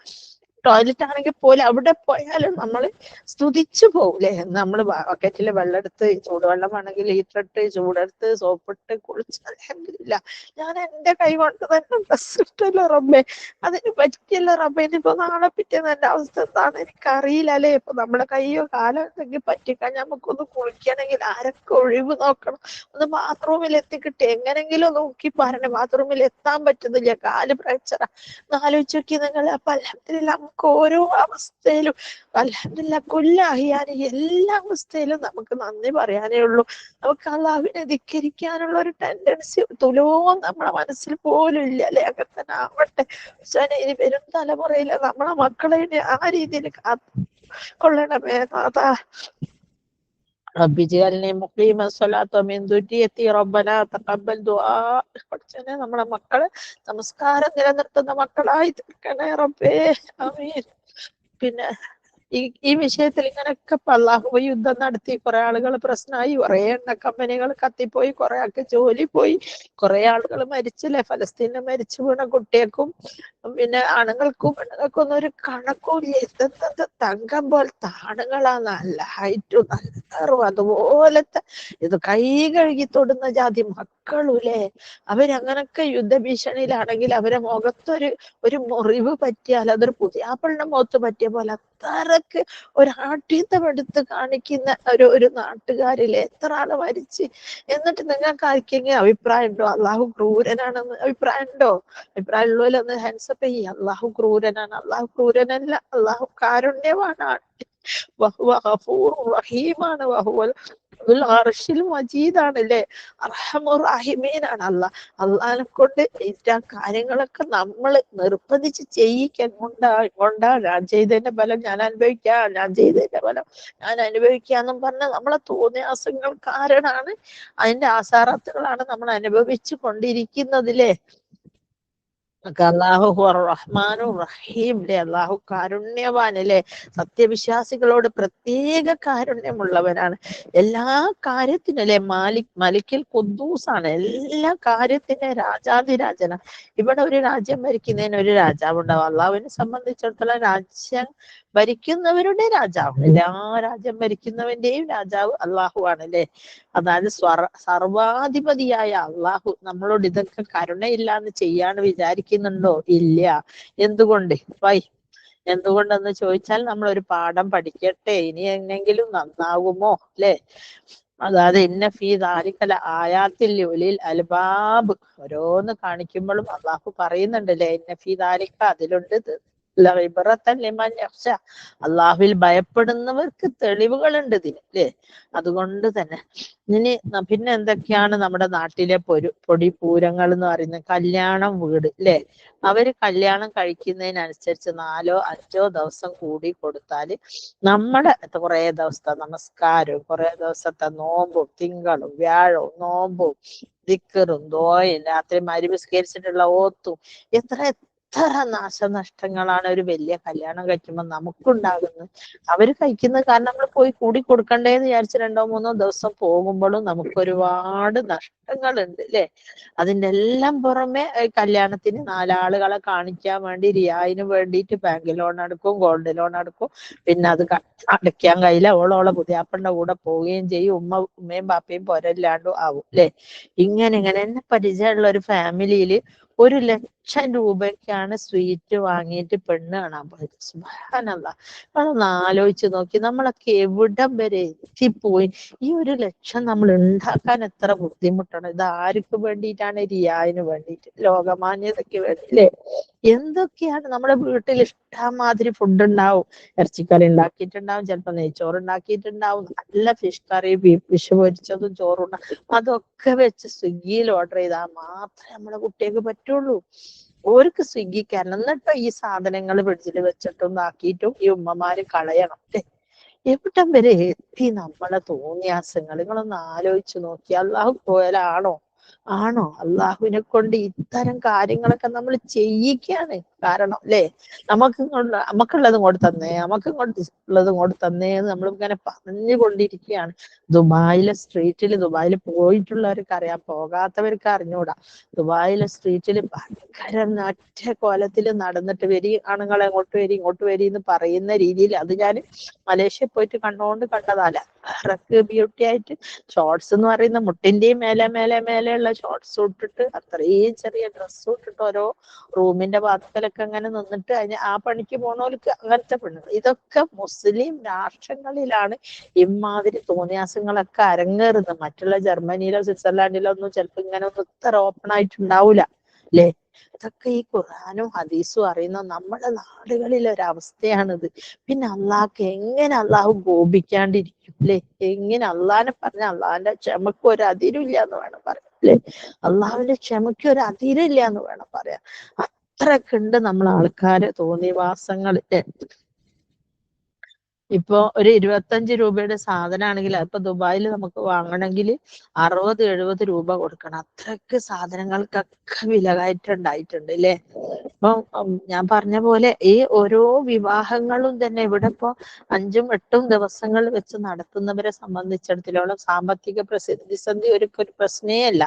ടോയ്ലറ്റ് ആണെങ്കിൽ പോലും അവിടെ പോയാലും നമ്മൾ സ്തുതിച്ചു പോകൂലേ? നമ്മൾ ബക്കറ്റില് വെള്ളം എടുത്ത്, ചൂടുവെള്ളമാണെങ്കിൽ ലീറ്ററിട്ട് ചൂടെടുത്ത് സോപ്പിട്ട് കുളിച്ച് അൽഹംദുലില്ലാഹ് ഞാൻ എന്റെ കൈ കൊണ്ട് തന്നെ ഡ്രസ് ഇട്ടല്ലോ റബ്ബേ, അതിന് പറ്റിയല്ലോ റബ്ബേ. ഇനിയിപ്പോ നാളെ പിറ്റേന്ന് എന്റെ അവസ്ഥ എന്താണ് എനിക്കറിയില്ല അല്ലേ? ഇപ്പൊ നമ്മുടെ കൈയോ കാലോ എന്തെങ്കിലും പറ്റിക്കഴിഞ്ഞാൽ നമുക്കൊന്ന് കുളിക്കണമെങ്കിൽ ആരൊക്കെ ഒഴിവ് നോക്കണം, ഒന്ന് ബാത്റൂമിൽ എത്തിക്കിട്ടി എങ്ങനെങ്കിലും നോക്കി പറഞ്ഞ് ബാത്റൂമിൽ എത്താൻ പറ്റുന്നില്ല, കാല് ഫ്രാക്ചറാ. ആലോചിച്ച് നോക്കി നിങ്ങൾ. അപ്പൊ അൽഹംദുലില്ലാഹ് നമുക്ക് ഓരോ അവസ്ഥയിലും അൽഹംദുലില്ലാഹ് കുല്ലാഹിയാന് എല്ലാ അവസ്ഥയിലും നമുക്ക് നന്ദി പറയാനേ ഉള്ളൂ. നമുക്ക് അള്ളാഹുവിനെ ധിക്കരിക്കാനുള്ള ഒരു ടെൻഡൻസി തുലോം നമ്മളെ മനസ്സിൽ പോലും ഇല്ല അല്ലെ? അങ്ങനെ തന്നെ ആവട്ടെ. പക്ഷേ ഇനി വരും തലമുറയില് നമ്മളെ മക്കളെ ആ രീതിയിൽ കൊള്ളണമേ നാഥാ. റബ്ബിജ്അൽനി മുഖീമ സ്വലാത്ത വമിൻ ദുരിയത്തി റബ്ബനാ തഖബ്ബൽ ദുആ. പഠിച്ചോനെ നമ്മളെ മക്കളെ നമസ്കാരം നിലനിർത്തുന്ന മക്കളായി തീർക്കണേ റബ്ബേ, ആമീൻ. പിന്നെ ഈ വിഷയത്തിൽ ഇങ്ങനെയൊക്കെ അള്ളാഹു യുദ്ധം നടത്തി കുറെ ആളുകൾ പ്രശ്നമായി, കുറെ എണ്ണ കമ്പനികൾ കത്തിപ്പോയി, കുറെ ആൾക്ക് ജോലി പോയി, കുറെ ആളുകൾ മരിച്ചില്ലേ, ഫലസ്തീനിൽ മരിച്ചു വീണ കുട്ടികൾക്കും പിന്നെ ആണുങ്ങൾക്കും പെണ്ണുങ്ങൾക്കും ഒന്നും ഒരു കണക്കൂല്ല. എന്തെന്ത് തങ്കം പോലത്തെ ആണുങ്ങളാ, നല്ല ഹൈറ്റും നല്ല നിറവും അതുപോലത്തെ ഇത് കൈ കഴുകി തൊടുന്ന ജാതി മക്കളൂല്ലേ. അവരങ്ങനൊക്കെ യുദ്ധഭീഷണിയിലാണെങ്കിൽ അവരെ മുഖത്തൊരു മുറിവ് പറ്റിയാൽ അതൊരു പുതിയാപ്പിളിന്റെ മുഖത്ത് പറ്റിയ പോലെ അത്രക്ക് ഒരാഠ്യത്വം എടുത്ത് കാണിക്കുന്ന ഒരു നാട്ടുകാരിലെ എത്ര ആള് മരിച്ച്. എന്നിട്ട് നിങ്ങൾക്ക് ആർക്കെങ്കിലും അഭിപ്രായം ഉണ്ടോ അള്ളാഹു ക്രൂരനാണെന്ന്? അഭിപ്രായം ഉണ്ടോ? അഭിപ്രായം ഉള്ളവരൊന്ന് ഹാൻഡ്സപ്പ് ചെയ്യ. അള്ളാഹു ക്രൂരനാണ്? അള്ളാഹു ക്രൂരനല്ല, അള്ളാഹു കാരുണ്യവാനാണ്, റഹീമാണ്, മജീദാണല്ലേ, അർഹമുറാഹിമീനാണ് അള്ളാഹ്. അള്ളാഹിനെ കൊണ്ട് ആ കാര്യങ്ങളൊക്കെ നമ്മൾ നിർബന്ധിച്ച് ചെയ്യിക്കാൻ കൊണ്ടാ ഞാൻ ചെയ്തതിന്റെ ഫലം ഞാൻ അനുഭവിക്കാം, ഞാൻ ചെയ്തതിന്റെ ഫലം ഞാൻ അനുഭവിക്കാന്നും പറഞ്ഞ നമ്മളെ തോന്നിയാസങ്ങൾ കാരണമാണ്, അതിന്റെ ആസാറാത്തുകളാണ് നമ്മൾ അനുഭവിച്ചു കൊണ്ടിരിക്കുന്നതില്ലേ. അള്ളാഹു റഹ്മാനു റഹീം അല്ലെ, അള്ളാഹു കാരുണ്യവാനല്ലേ, സത്യവിശ്വാസികളോട് പ്രത്യേക കാരുണ്യമുള്ളവനാണ്. എല്ലാ കാര്യത്തിനും അല്ലെ മലിക്കിൽ ഖുദ്ദൂസാണ്, എല്ലാ കാര്യത്തിന്റെ രാജാതിരാജന. ഇവിടെ ഒരു രാജ്യം ഭരിക്കുന്നതിന് ഒരു രാജാവ് ഉണ്ടാവും. അള്ളാഹുവിനെ സംബന്ധിച്ചിടത്തോളം രാജ്യം ഭരിക്കുന്നവരുടെ രാജാവ്, എല്ലാ രാജ്യം ഭരിക്കുന്നവന്റെയും രാജാവ് അള്ളാഹു ആണല്ലേ. അതായത് സർവാധിപതിയായ അള്ളാഹു നമ്മളോട് ഇതൊക്കെ കരുണയില്ലാന്ന് ചെയ്യാന്ന് വിചാരിക്കുന്നുണ്ടോ? ഇല്ല. എന്തുകൊണ്ട്? എന്തുകൊണ്ടെന്ന് ചോദിച്ചാൽ നമ്മൾ ഒരു പാഠം പഠിക്കട്ടെ, ഇനി എന്നെങ്കിലും നന്നാകുമോ അല്ലെ. അതായത് ഇന്ന ഫീ ദാലിക ആയാത്തിൽ ഉലിൽ അൽബാബ്, ഓരോന്ന് കാണിക്കുമ്പോഴും അള്ളാഹു പറയുന്നുണ്ടല്ലേ, ഇന്ന ഫീ ദാലിക, അതിലുണ്ട് അള്ളാഹുവിൽ ഭയപ്പെടുന്നവർക്ക് തെളിവുകളുണ്ട് ഇതിന് അല്ലേ. അതുകൊണ്ട് തന്നെ ഇനി പിന്നെ എന്തൊക്കെയാണ് നമ്മുടെ നാട്ടിലെ പൊടിപൂരങ്ങൾ എന്ന് പറയുന്നത്? കല്യാണം വീട് അല്ലെ. അവര് കല്യാണം കഴിക്കുന്നതിനനുസരിച്ച് 4 or 5 ദിവസം കൂടി കൊടുത്താല് നമ്മുടെ കുറെ ദിവസത്തെ നമസ്കാരവും കുറെ ദിവസത്തെ നോമ്പും തിങ്കളും വ്യാഴവും നോമ്പും ദിക്കറും ദോയും രാത്രി മരിവിസ്കരിച്ചിട്ടുള്ള ഓത്തും എത്ര നാശനഷ്ടങ്ങളാണ് ഒരു വലിയ കല്യാണം കഴിക്കുമ്പോൾ നമുക്കുണ്ടാകുന്നത്. അവര് കഴിക്കുന്നത് കാരണം നമ്മൾ പോയി കൂടി കൊടുക്കണ്ടേന്ന് വിചാരിച്ച് 2 or 3 ദിവസം പോകുമ്പോഴും നമുക്ക് ഒരുപാട് നഷ്ടങ്ങളുണ്ട് അല്ലെ. അതിൻ്റെ എല്ലാം പുറമെ കല്യാണത്തിന് 4 ആളുകളെ കാണിക്കാൻ വേണ്ടി റിയായിന് വേണ്ടിയിട്ട് ബാങ്ക് ലോൺ എടുക്കും, ഗോൾഡ് ലോൺ എടുക്കും, പിന്നെ അത് അടയ്ക്കാൻ കഴിയില്ല, ഓളോളെ പുതിയാപ്പന്റെ കൂടെ പോവുകയും ചെയ്യും, ഉമ്മയും ബാപ്പയും പൊരല്ലാണ്ടും ആവും അല്ലെ. ഇങ്ങനെ എന്നെ പരിചയമുള്ള ഒരു ഫാമിലിയില് 1,00,000 രൂപയ്ക്കാണ് സ്വീറ്റ് വാങ്ങിയിട്ട് പെണ്ണ് കാണാൻ പോയത്. സുബ്ഹാനല്ലാഹ്. അതൊന്ന് ആലോചിച്ച് നോക്കി, നമ്മളൊക്കെ എവിടം വരെ എത്തിപ്പോയി. ഈ 1,00,000 നമ്മൾ ഉണ്ടാക്കാൻ എത്ര ബുദ്ധിമുട്ടാണ്. ഇത് ആർക്ക് വേണ്ടിയിട്ടാണ്? റിയായിന് വേണ്ടിയിട്ട്, ലോകമാന്യതയ്ക്ക് വേണ്ടി അല്ലേ. എന്തൊക്കെയാണ് നമ്മുടെ വീട്ടിൽ ഇഷ്ടമാതിരി ഫുഡ് ഉണ്ടാവും. ഇറച്ചിക്കറി ഉണ്ടാക്കിയിട്ടുണ്ടാവും, ചിലപ്പോൾ നെയ്ച്ചോറ് ഉണ്ടാക്കിയിട്ടുണ്ടാവും, നല്ല ഫിഷ് കറി, ഫിഷ് പൊരിച്ചതും ചോറും, അതൊക്കെ വെച്ച് സ്വിഗ്ഗിയിൽ ഓർഡർ ചെയ്താൽ മാത്രമേ നമ്മുടെ കുട്ടികൾക്ക് പറ്റുള്ളൂ. ഓർക്ക് സ്വിഗ്ഗിക്കാരൻ. എന്നിട്ടോ ഈ സാധനങ്ങൾ ഫ്രിഡ്ജിൽ വെച്ചിട്ടും ആക്കിയിട്ടും ഈ ഉമ്മമാര് കളയണം അല്ലേ. എവിടം വരെ എത്തി നമ്മളെ തോന്നിയാസങ്ങൾ? നിങ്ങളൊന്ന് ആലോചിച്ച് നോക്കി. അള്ളാഹു പോയാലാണോ? അള്ളാഹുവിനെ കൊണ്ട് ഇത്തരം കാര്യങ്ങളൊക്കെ നമ്മൾ ചെയ്യിക്കാണ് കാരണം അല്ലേ. നമുക്കുള്ളതും കൊണ്ട് തന്നേ, നമുക്കുള്ളതും കൊണ്ട് തന്നേന്ന് നമ്മൾ ഇങ്ങനെ പറഞ്ഞുകൊണ്ടിരിക്കുകയാണ്. ദുബായിൽ പോയിട്ടുള്ളവർക്ക് അറിയാം, പോകാത്തവർക്ക് അറിഞ്ഞൂടാ. ദുബായിലെ സ്ട്രീറ്റിൽ ഭയങ്കര ഒറ്റ കോലത്തിൽ നടന്നിട്ട് വരി ആണുങ്ങളെ ഇങ്ങോട്ട് വരി എന്ന് പറയുന്ന രീതിയിൽ, അത് ഞാൻ മലേഷ്യ പോയിട്ട് കണ്ടതല്ല. അത്രക്ക് ബ്യൂട്ടി ആയിട്ട് ഷോർട്സ് എന്ന് പറയുന്ന മുട്ടിന്റെയും മേലെയുള്ള ഷോർട്സ് ഇട്ടിട്ട് അത്രയും ചെറിയ ഡ്രസ്സ് ഇട്ടിട്ട് ഓരോ റൂമിന്റെ വാതിക്കലൊക്കെ അങ്ങനെ നിന്നിട്ട് ആ പണിക്ക് പോണവർക്ക് അങ്ങനത്തെ പെണ്ണുങ്ങൾ. ഇതൊക്കെ മുസ്ലിം രാഷ്ട്രങ്ങളിലാണ് ഇമാതിരി തോന്നിയാസങ്ങളൊക്കെ അരങ്ങേറുന്നത്. മറ്റുള്ള ജർമ്മനിയിലോ സ്വിറ്റ്സർലാൻഡിലോ ഒന്നും ചിലപ്പോൾ ഇങ്ങനെ ഒന്നും ഇത്ര ഓപ്പൺ ആയിട്ടുണ്ടാവൂല അല്ലേ. ഇതൊക്കെ ഈ ഖുർആനും ഹദീസും അറിയുന്ന നമ്മുടെ നാടുകളിലെ ഒരവസ്ഥയാണിത്. പിന്നെ അള്ളാഹു കോപിക്കാണ്ടിരിക്കും അല്ലെ. എങ്ങനെ അള്ളാഹിനെ പറഞ്ഞ അള്ളാഹിന്റെ ക്ഷമക്ക് ഒരു അതിരില്ല എന്ന് വേണം പറയാം അല്ലെ. അള്ളാഹുവിന്റെ ക്ഷമയ്ക്ക് ഒരു അതിരില്ല എന്ന് വേണം പറയാം. അത്രയൊക്കെ ഉണ്ട് നമ്മളെ ആൾക്കാരെ തോന്നിവാസങ്ങൾ. ഇപ്പൊ ഒരു 25 രൂപയുടെ സാധനമാണെങ്കിൽ ഇപ്പൊ ദുബായിൽ നമുക്ക് വാങ്ങണമെങ്കിൽ 60-70 രൂപ കൊടുക്കണം. അത്രയ്ക്ക് സാധനങ്ങൾക്കൊക്കെ വില കയറ്റം ഉണ്ടായിട്ടുണ്ട് അല്ലേ. അപ്പം ഞാൻ പറഞ്ഞ പോലെ ഈ ഓരോ വിവാഹങ്ങളും തന്നെ ഇവിടെ ഇപ്പൊ 5-8 ദിവസങ്ങൾ വെച്ച് നടത്തുന്നവരെ സംബന്ധിച്ചിടത്തോളം സാമ്പത്തിക പ്രതിസന്ധി ഒരു പ്രശ്നേ അല്ല.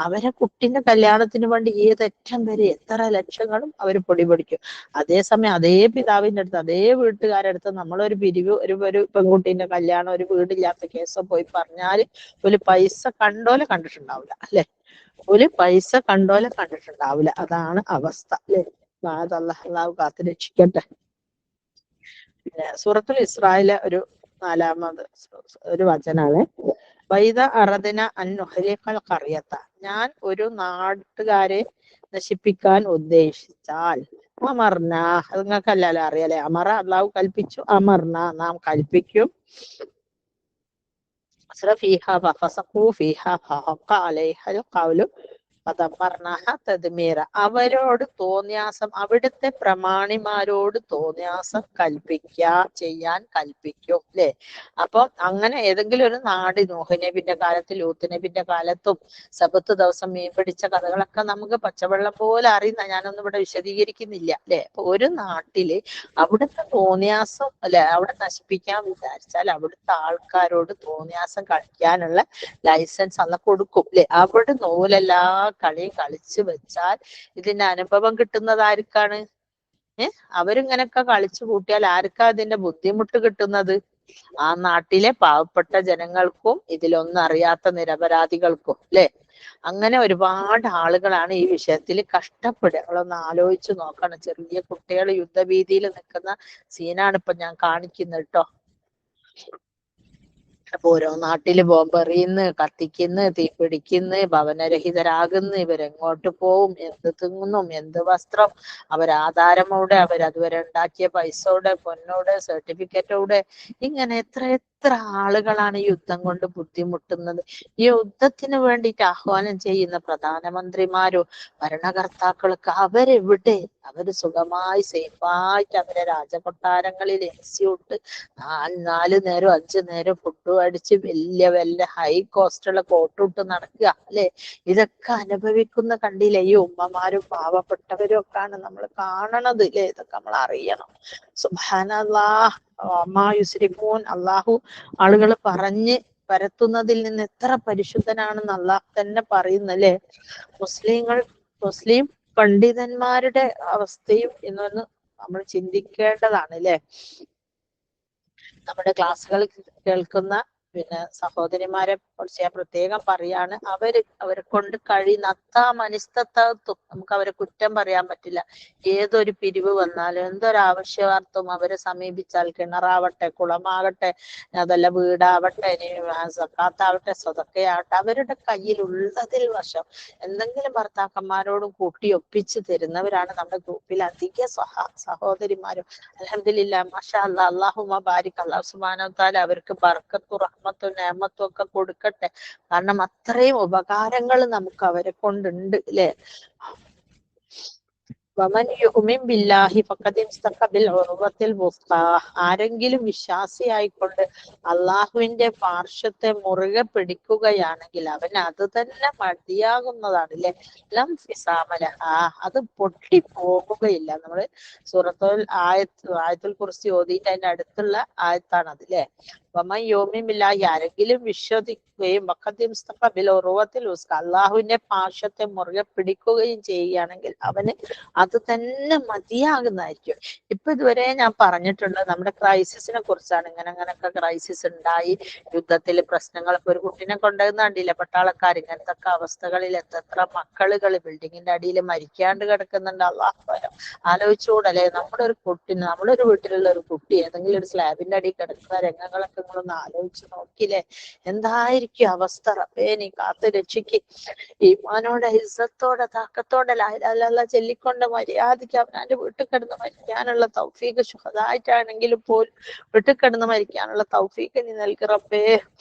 അവരെ കുട്ടിന്റെ കല്യാണത്തിന് വേണ്ടി ഏതറ്റം വരെ എത്ര ലക്ഷങ്ങളും അവർ പൊടിപൊടിക്കും. അതേസമയം അതേ പിതാവിന്റെ അടുത്ത് അതേ വീട്ടുകാരുടെ അടുത്ത് നമ്മളൊരു പിരിവ് ഒരു പെൺകുട്ടീന്റെ കല്യാണം ഒരു വീടില്ലാത്ത കേസോ പോയി പറഞ്ഞാല് ഒരു പൈസ കണ്ടോലെ കണ്ടിട്ടുണ്ടാവില്ല അല്ലെ. ഒരു പൈസ കണ്ടോലെ കണ്ടിട്ടുണ്ടാവില്ല. അതാണ് അവസ്ഥ അല്ലെ. അള്ളാഹു കാത്ത് രക്ഷിക്കട്ടെ. പിന്നെ സൂറത്തുൽ ഇസ്രായിലെ ഒരു 4-ാമത് ഒരു വചനാണ്. വൈദ അറദിന അൻഹരിക്കൽ ഖറിയത്ത, ഞാൻ ഒരു നാട്ടുകാരെ നശിപ്പിക്കാൻ ഉദ്ദേശിച്ചാൽ അമർന, അത് നിങ്ങൾക്കല്ലല്ലോ അറിയാലേ. അമറ അള്ളാഹു കൽപ്പിച്ചു, അമർന നാം കൽപ്പിക്കും. അവരോട് തോന്നിയാസം, അവിടുത്തെ പ്രമാണിമാരോട് തോന്നിയാസം ചെയ്യാൻ കൽപ്പിക്കും അല്ലെ. അപ്പൊ അങ്ങനെ ഏതെങ്കിലും ഒരു നാട്, നൂഹ് നബിന്റെ കാലത്ത് ലൂത്ത് നബിന്റെ കാലത്തും സബത്ത് ദിവസം മീൻ പിടിച്ച കഥകളൊക്കെ നമുക്ക് പച്ചവെള്ളം പോലെ അറിയുന്ന, ഞാനൊന്നും ഇവിടെ വിശദീകരിക്കുന്നില്ല അല്ലെ. അപ്പൊ ഒരു നാട്ടില് അവിടുത്തെ തോന്നിയാസം അല്ലെ, അവിടെ നശിപ്പിക്കാൻ വിചാരിച്ചാൽ അവിടുത്തെ ആൾക്കാരോട് തോന്നിയാസം കളിക്കാനുള്ള ലൈസൻസ് അന്ന് കൊടുക്കും അല്ലെ. അവിടെ നൂലെല്ലാ കളിയും കളിച്ചു വെച്ചാൽ ഇതിന്റെ അനുഭവം കിട്ടുന്നത് ആർക്കാണ്? അവരിങ്ങനൊക്കെ കളിച്ചു കൂട്ടിയാൽ ആർക്കാ അതിന്റെ ബുദ്ധിമുട്ട് കിട്ടുന്നത്? ആ നാട്ടിലെ പാവപ്പെട്ട ജനങ്ങൾക്കും ഇതിലൊന്നും അറിയാത്ത നിരപരാധികൾക്കും അല്ലെ. അങ്ങനെ ഒരുപാട് ആളുകളാണ് ഈ വിഷയത്തിൽ കഷ്ടപ്പെടുക. നമ്മളൊന്ന് ആലോചിച്ച് നോക്കണം. ചെറിയ കുട്ടികൾ യുദ്ധഭീതിയിൽ നിൽക്കുന്ന സീനാണ് ഇപ്പൊ ഞാൻ കാണിക്കുന്നത് കേട്ടോ. അപ്പൊ ഓരോ നാട്ടില് ബോംബെറിയുന്നു, കത്തിക്കുന്നു, തീപിടിക്കുന്നു, ഭവനരഹിതരാകുന്നു. ഇവരെങ്ങോട്ട് പോവും? എന്ത് തിന്നും? എന്ത് വസ്ത്രം? അവരാധാരമോടെ, അവരതുവരെ ഉണ്ടാക്കിയ പൈസയോടെ, പൊന്നോടെ, സർട്ടിഫിക്കറ്റോടെ, ഇങ്ങനെ എത്ര ആളുകളാണ് യുദ്ധം കൊണ്ട് ബുദ്ധിമുട്ടുന്നത്. ഈ യുദ്ധത്തിന് വേണ്ടിയിട്ട് ആഹ്വാനം ചെയ്യുന്ന പ്രധാനമന്ത്രിമാരോ ഭരണകർത്താക്കളൊക്കെ അവരെവിടെ? അവര് സുഖമായി സേഫായിട്ട് അവരെ രാജകൊട്ടാരങ്ങളിൽ എൻസ്യൂട്ട് 4 നേരം 5 നേരം ഫുഡ് അടിച്ച് വലിയ ഹൈ കോസ്റ്റുള്ള കോട്ടിട്ട് നടക്കുക അല്ലെ. ഇതൊക്കെ അനുഭവിക്കുന്ന കണ്ടില്ലേ ഈ ഉമ്മമാരും പാവപ്പെട്ടവരും ഒക്കെയാണ് നമ്മൾ കാണണത് അല്ലെ. ഇതൊക്കെ നമ്മൾ അറിയണം. സുബ്ഹാനല്ലാഹ് വമാ യുസ്രിഫൂൻ, അള്ളാഹു ആളുകൾ പറഞ്ഞ് പരത്തുന്നതിൽ നിന്ന് എത്ര പരിശുദ്ധനാണെന്ന് അള്ളാഹു തന്നെ പറയുന്നല്ലേ. മുസ്ലിം പണ്ഡിതന്മാരുടെ അവസ്ഥയും എന്നൊന്ന് നമ്മൾ ചിന്തിക്കേണ്ടതാണ് അല്ലെ. നമ്മുടെ ക്ലാസ്സുകൾ കേൾക്കുന്ന പിന്നെ സഹോദരിമാരെ കുറിച്ച് ഞാൻ പ്രത്യേകം പറയാണ്. അവരെ കൊണ്ട് കഴിയുന്ന മനസ്തത്വം നമുക്ക് അവരെ കുറ്റം പറയാൻ പറ്റില്ല. ഏതൊരു പിരിവ് വന്നാലും എന്തൊരു ആവശ്യാർത്ഥവും അവരെ സമീപിച്ചാൽ, കിണറാവട്ടെ, കുളമാകട്ടെ, അതല്ല വീടാവട്ടെ, സക്കാത്താവട്ടെ, സ്വതക്കയാവട്ടെ, അവരുടെ കയ്യിലുള്ളതിൽ വശം എന്തെങ്കിലും ഭർത്താക്കന്മാരോടും കൂട്ടി ഒപ്പിച്ച് തരുന്നവരാണ് നമ്മുടെ ഗ്രൂപ്പിൽ അധിക സഹോദരിമാരും. അൽഹംദുലില്ലാഹ് മാഷാ അല്ലാഹ്, അല്ലാഹുമ്മ ബാരിക്. അല്ലാഹു സുബ്ഹാനഹു വ തആല അവർക്ക് ബർക്കത്തും റഹ്മത്തും നിഅമത്തും ഒക്കെ കൊടുക്കട്ടെ. കാരണം അത്രയും ഉപകാരങ്ങൾ നമുക്ക് അവരെ കൊണ്ടുണ്ട് അല്ലെ. ആരെങ്കിലും വിശ്വാസിയായിക്കൊണ്ട് അള്ളാഹുവിന്റെ പാർശ്വത്തെ മുറുകെ പിടിക്കുകയാണെങ്കിൽ അവൻ അത് തന്നെ മതിയാകുന്നതാണ് അല്ലെ. ലം ഫിസാമലഹ, അത് പൊട്ടിപ്പോകുകയില്ല. നമ്മള് സൂറത്തുൽ ആയത്തുൽ കുർസി ഓതിയിട്ട് അതിന്റെ അടുത്തുള്ള ആയത്താണ് അത് അല്ലെ. വമയോമില്ലാഹി, ആരെങ്കിലും വിശ്വസിക്കുകയും അള്ളാഹുവിന്റെ പാർശ്വത്തെ മുറുകെ പിടിക്കുകയും ചെയ്യുകയാണെങ്കിൽ അവന് അത് തന്നെ മതിയാകുന്നതായിരിക്കും. ഇപ്പൊ ഇതുവരെ ഞാൻ പറഞ്ഞിട്ടുണ്ട് നമ്മുടെ ക്രൈസിസിനെ കുറിച്ചാണ്. അങ്ങനൊക്കെ ക്രൈസിസ് ഉണ്ടായി, യുദ്ധത്തില് പ്രശ്നങ്ങൾ. ഇപ്പൊ ഒരു കുട്ടീനെ കൊണ്ടുവന്ന കണ്ടില്ല പട്ടാളക്കാർ. ഇങ്ങനത്തെ അവസ്ഥകളിൽ എത്ര മക്കളുകൾ ബിൽഡിങ്ങിന്റെ അടിയിൽ മരിക്കാണ്ട് കിടക്കുന്നുണ്ട്. അള്ളാഹു ആലോചിച്ചുകൂടല്ലേ. നമ്മുടെ ഒരു വീട്ടിലുള്ള ഒരു കുട്ടി ഏതെങ്കിലും ഒരു സ്ലാബിന്റെ അടിയിൽ കിടക്കുന്ന രംഗങ്ങളൊക്കെ നിങ്ങളൊന്ന് ആലോചിച്ച് നോക്കില്ലേ, എന്തായിരിക്കും അവസ്ഥ. റബ്ബേ നീ കാത്ത് രക്ഷിക്ക്. ഈമാനോടെ ഇസ്സത്തോടെ താക്കത്തോടെ ലാ ഇലാഹ ഇല്ലല്ലാഹ് ചൊല്ലിക്കൊണ്ട് മര്യാദയ്ക്ക് അവനാന്റെ വീട്ടിൽ കിടന്ന് മരിക്കാനുള്ള തൗഫീഖ്, ശുഹദായിട്ടാണെങ്കിലും പോലും വീട്ടിൽ കിടന്ന് മരിക്കാനുള്ള തൗഫീഖ് നീ നൽകി റബ്ബേ.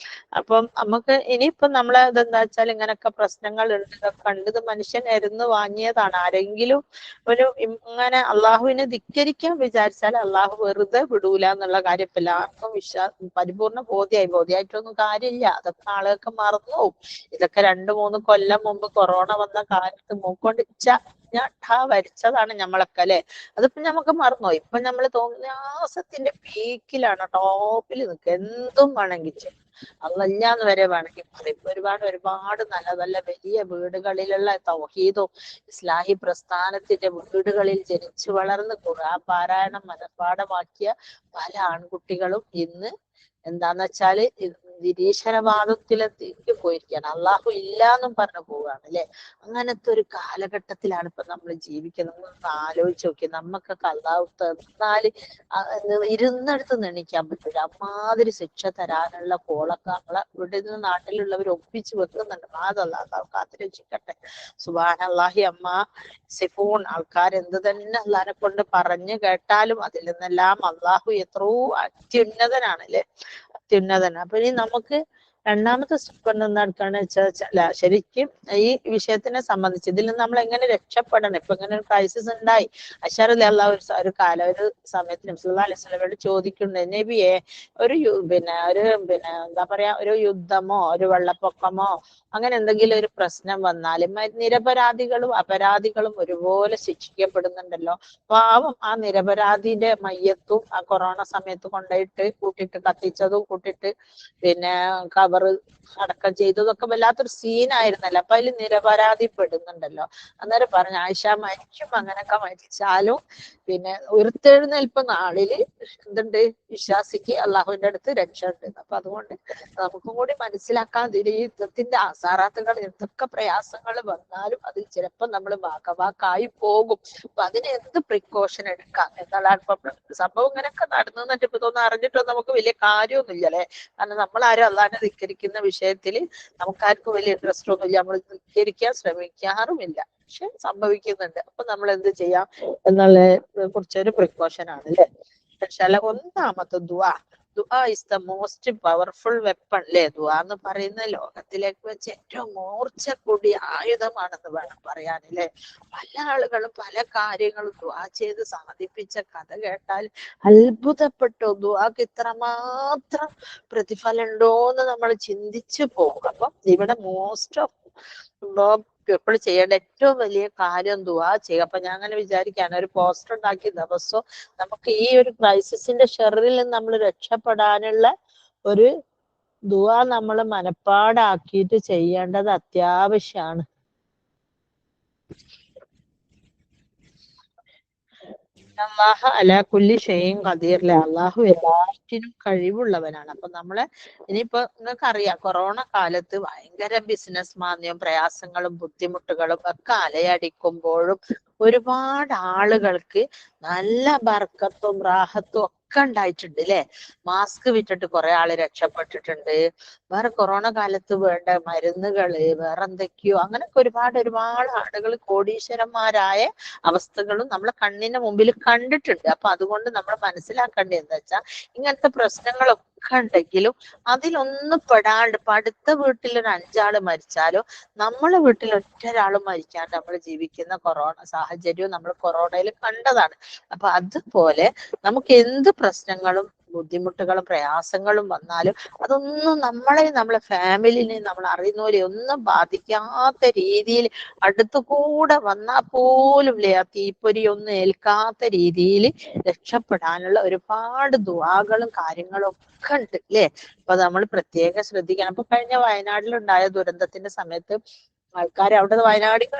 അപ്പം നമുക്ക് ഇനിയിപ്പം നമ്മളെ ഇതെന്താ വെച്ചാൽ ഇങ്ങനൊക്കെ പ്രശ്നങ്ങൾ ഉണ്ട്, ഇതൊക്കെ ഉണ്ട്. ഇത് മനുഷ്യൻ എരുന്ന് വാങ്ങിയതാണ്. ആരെങ്കിലും ഒരു ഇങ്ങനെ അള്ളാഹുവിനെ ധിക്കരിക്കാൻ വിചാരിച്ചാൽ അള്ളാഹു വെറുതെ വിടൂല എന്നുള്ള കാര്യം ഇപ്പൊ എല്ലാവർക്കും പരിപൂർണ്ണ ബോധ്യമായിട്ടൊന്നും കാര്യമില്ല. അതൊക്കെ ആളുകൾക്ക് മറന്നു പോകും. ഇതൊക്കെ 2-3 കൊല്ലം മുമ്പ് കൊറോണ വന്ന കാലത്ത് മൂക്കൊണ്ട് ഞാട്ടാ വരിച്ചതാണ് നമ്മളൊക്കെ അല്ലെ. അതിപ്പോ നമുക്ക് മറന്നോ. ഇപ്പൊ നമ്മൾ തോന്നിയാസത്തിന്റെ പീക്കിലാണ്, ടോപ്പിൽ നിൽക്കുക. എന്തും വേണമെങ്കിൽ അല്ലല്ലാന്ന് വരെ വേണമെങ്കിൽ പറയും. ഒരുപാട് നല്ല നല്ല വലിയ വീടുകളിലുള്ള തൗഹീദും ഇസ്ലാഹി പ്രസ്ഥാനത്തിന്റെ വീടുകളിൽ ജനിച്ചു വളർന്ന് ഖുർആൻ പാരായണം മനഃപാഠമാക്കിയ പല ആൺകുട്ടികളും ഇന്ന് എന്താന്ന് വെച്ചാല് നിരീശ്വരവാദത്തിലേക്ക് പോയിരിക്കുകയാണ്. അള്ളാഹു ഇല്ല എന്നും പറഞ്ഞു പോവുകയാണ് അല്ലെ. അങ്ങനത്തെ ഒരു കാലഘട്ടത്തിലാണ് ഇപ്പൊ നമ്മൾ ജീവിക്കുന്നത്. ഒന്ന് ആലോചിച്ച് നോക്കി. നമുക്കൊക്കെ അള്ളാഹു തന്നാല് ഇരുന്നിടത്ത് എണീക്കാൻ പറ്റില്ല. അമ്മാതിരി ശിക്ഷ തരാനുള്ള കോളൊക്കെ നമ്മളെ ഇവിടെ നിന്ന് നാട്ടിലുള്ളവർ ഒപ്പിച്ച് വെക്കുന്നുണ്ട്. അള്ളാഹു കാത്തിരക്ഷിക്കട്ടെ. സുബ്ഹാനല്ലാഹി അമ്മ സിഫൂൺ. ആൾക്കാർ എന്ത് തന്നെ അള്ളാഹിനെ കൊണ്ട് പറഞ്ഞു കേട്ടാലും അതിൽ നിന്നെല്ലാം അള്ളാഹു എത്രയോ അത്യുന്നതനാണ് അല്ലെ, അത്യുന്നതൻ. അപ്പൊ ഇനി നമുക്ക് രണ്ടാമത്തെ സ്റ്റെപ്പ് എന്താണെന്ന് വെച്ചാൽ ശരിക്കും ഈ വിഷയത്തിനെ സംബന്ധിച്ച് ഇതിൽ നിന്ന് നമ്മൾ എങ്ങനെ രക്ഷപ്പെടണം. ഇപ്പൊ ഇങ്ങനെ ഒരു ക്രൈസിസ് ഉണ്ടായി. അശ്ശാറുള്ള ഒരു സമയത്ത് നബി സല്ലല്ലാഹു അലൈഹി വസല്ലമയോട് ചോദിക്കുന്നുണ്ട്, നബിയെ ഒരു എന്താ പറയാ, ഒരു യുദ്ധമോ ഒരു വെള്ളപ്പൊക്കമോ അങ്ങനെ എന്തെങ്കിലും ഒരു പ്രശ്നം വന്നാൽ നിരപരാധികളും അപരാധികളും ഒരുപോലെ ശിക്ഷിക്കപ്പെടുന്നുണ്ടല്ലോ. പാവം ആ നിരപരാധിന്റെ മയ്യത്തും ആ കൊറോണ സമയത്ത് കൊണ്ടുപോയിട്ട് കൂട്ടിട്ട് കത്തിച്ചതും കൂട്ടിട്ട് കബറ് അടക്കം ചെയ്തതൊക്കെ വല്ലാത്തൊരു സീനായിരുന്നല്ലോ. അപ്പൊ അതിൽ നിരപരാധിപ്പെടുന്നുണ്ടല്ലോ. അന്നേരം പറഞ്ഞു, ആയിഷ മരിക്കും, അങ്ങനൊക്കെ മരിച്ചാലും ഉയർത്തെഴുന്നേൽപ്പ് നാളില് എന്തുണ്ട്, വിശ്വാസിക്ക് അള്ളാഹുവിന്റെ അടുത്ത് രക്ഷ ഉണ്ട്. അപ്പൊ അതുകൊണ്ട് നമുക്കും കൂടി മനസ്സിലാക്കാൻ ഈ യുദ്ധത്തിന്റെ ആസാറാത്തുകൾ എന്തൊക്കെ പ്രയാസങ്ങൾ വന്നാലും അതിൽ ചിലപ്പോൾ നമ്മൾ ഭാഗവാക്കായി പോകും. അപ്പൊ അതിന് എന്ത് പ്രിക്കോഷൻ എടുക്കാം എന്നുള്ളതാണ്. ഇപ്പൊ സംഭവം ഇങ്ങനെയൊക്കെ നടന്നു ഇപ്പൊ തോന്നുന്നു അറിഞ്ഞിട്ടോ നമുക്ക് വലിയ കാര്യമൊന്നുമില്ല അല്ലെ. കാരണം നമ്മളാരും അള്ളാഹിനെ ധിക്കരിക്കുന്ന വിഷയത്തിൽ നമുക്കാർക്കും വലിയ ഇൻട്രസ്റ്റ് ഒന്നുമില്ല. നമ്മൾ ധിക്കരിക്കാൻ ശ്രമിക്കാറുമില്ല, പക്ഷെ സംഭവിക്കുന്നുണ്ട്. അപ്പൊ നമ്മൾ എന്ത് ചെയ്യാം എന്നുള്ളതിനെ കുറിച്ചൊരു പ്രിക്കോഷൻ ആണ് അല്ലെ. ഒന്നാമത്തെ ദുആ. ദുആ is the most powerful weapon അല്ലെ. ദുആ എന്ന് പറയുന്ന ലോകത്തിലേക്ക് വെച്ച് ഏറ്റവും മൂർച്ച കൂടിയ ആയുധമാണെന്ന് വേണം പറയാൻ അല്ലെ. പല ആളുകളും പല കാര്യങ്ങളും ദുആ ചെയ്ത് സാധിപ്പിച്ച കഥ കേട്ടാൽ അത്ഭുതപ്പെട്ടു. ദുആക്ക് ഇത്രമാത്രം പ്രതിഫലം ഉണ്ടോന്ന് നമ്മൾ ചിന്തിച്ചു പോകും. അപ്പം ഇവിടെ മോസ്റ്റ് ഓഫ് എപ്പോഴും ചെയ്യേണ്ട ഏറ്റവും വലിയ കാര്യം ദുആ ചെയ്യുക. അപ്പൊ ഞാൻ അങ്ങനെ വിചാരിക്കാണ്, ഒരു പോസ്റ്റർ ഉണ്ടാക്കി ദിവസവും നമുക്ക് ഈ ഒരു ക്രൈസിസിന്റെ ഷെറിൽ നിന്ന് നമ്മൾ രക്ഷപ്പെടാനുള്ള ഒരു ദുആ നമ്മൾ മനപ്പാടാക്കിയിട്ട് ചെയ്യേണ്ടത് അത്യാവശ്യമാണ്. അല്ലാഹു അലാ കുല്ലി ഷൈഇൻ ഖദീർ. അല്ലാഹു എല്ലാറ്റിനും കഴിവുള്ളവനാണ്. അപ്പൊ നമ്മളെ ഇനിയിപ്പോ നിങ്ങൾക്ക് അറിയാം, കൊറോണ കാലത്ത് ഭയങ്കര ബിസിനസ് മാന്ദ്യവും പ്രയാസങ്ങളും ബുദ്ധിമുട്ടുകളും ഒക്കെ അലയടിക്കുമ്പോഴും ഒരുപാട് ആളുകൾക്ക് നല്ല ബർക്കത്തും റാഹത്തും ഒക്കെ ഉണ്ടായിട്ടുണ്ട് അല്ലെ. മാസ്ക് വിറ്റിട്ട് കുറെ ആള് രക്ഷപ്പെട്ടിട്ടുണ്ട്. വേറെ കൊറോണ കാലത്ത് വേണ്ട മരുന്നുകള്, വേറെ എന്തൊക്കെയോ, അങ്ങനെയൊക്കെ ഒരുപാട് ആളുകൾ കോടീശ്വരന്മാരായ അവസ്ഥകളും നമ്മളെ കണ്ണിന്റെ മുമ്പിൽ കണ്ടിട്ടുണ്ട്. അപ്പൊ അതുകൊണ്ട് നമ്മൾ മനസ്സിലാക്കേണ്ടത് എന്താ വെച്ചാൽ, ഇങ്ങനത്തെ പ്രശ്നങ്ങളൊക്കെ ഉണ്ടെങ്കിലും അതിലൊന്നും പെടാണ്ട് ഇപ്പൊ അടുത്ത വീട്ടിൽ ഒരു 5 ആള് മരിച്ചാലോ നമ്മളെ വീട്ടിൽ ഒറ്റൊരാളും മരിക്കാണ്ട് നമ്മൾ ജീവിക്കുന്ന കൊറോണ സാഹചര്യവും നമ്മൾ കൊറോണയിൽ കണ്ടതാണ്. അപ്പൊ അതുപോലെ നമുക്ക് എന്ത് പ്രശ്നങ്ങളും ബുദ്ധിമുട്ടുകളും പ്രയാസങ്ങളും വന്നാലും അതൊന്നും നമ്മളെ ഫാമിലിനെ നമ്മൾ അറിയുന്നവരെ ഒന്നും ബാധിക്കാത്ത രീതിയിൽ അടുത്തുകൂടെ വന്നാൽ പോലും ആ തീപ്പൊരി ഒന്നും ഏൽക്കാത്ത രീതിയിൽ രക്ഷപ്പെടാനുള്ള ഒരുപാട് ദുആകളും കാര്യങ്ങളും ഒക്കെ ഉണ്ട് അല്ലെ. അപ്പൊ നമ്മൾ പ്രത്യേകം ശ്രദ്ധിക്കണം. അപ്പൊ കഴിഞ്ഞ വയനാട്ടിലുണ്ടായ ദുരന്തത്തിന്റെ സമയത്ത് ആൾക്കാർ അവിടെ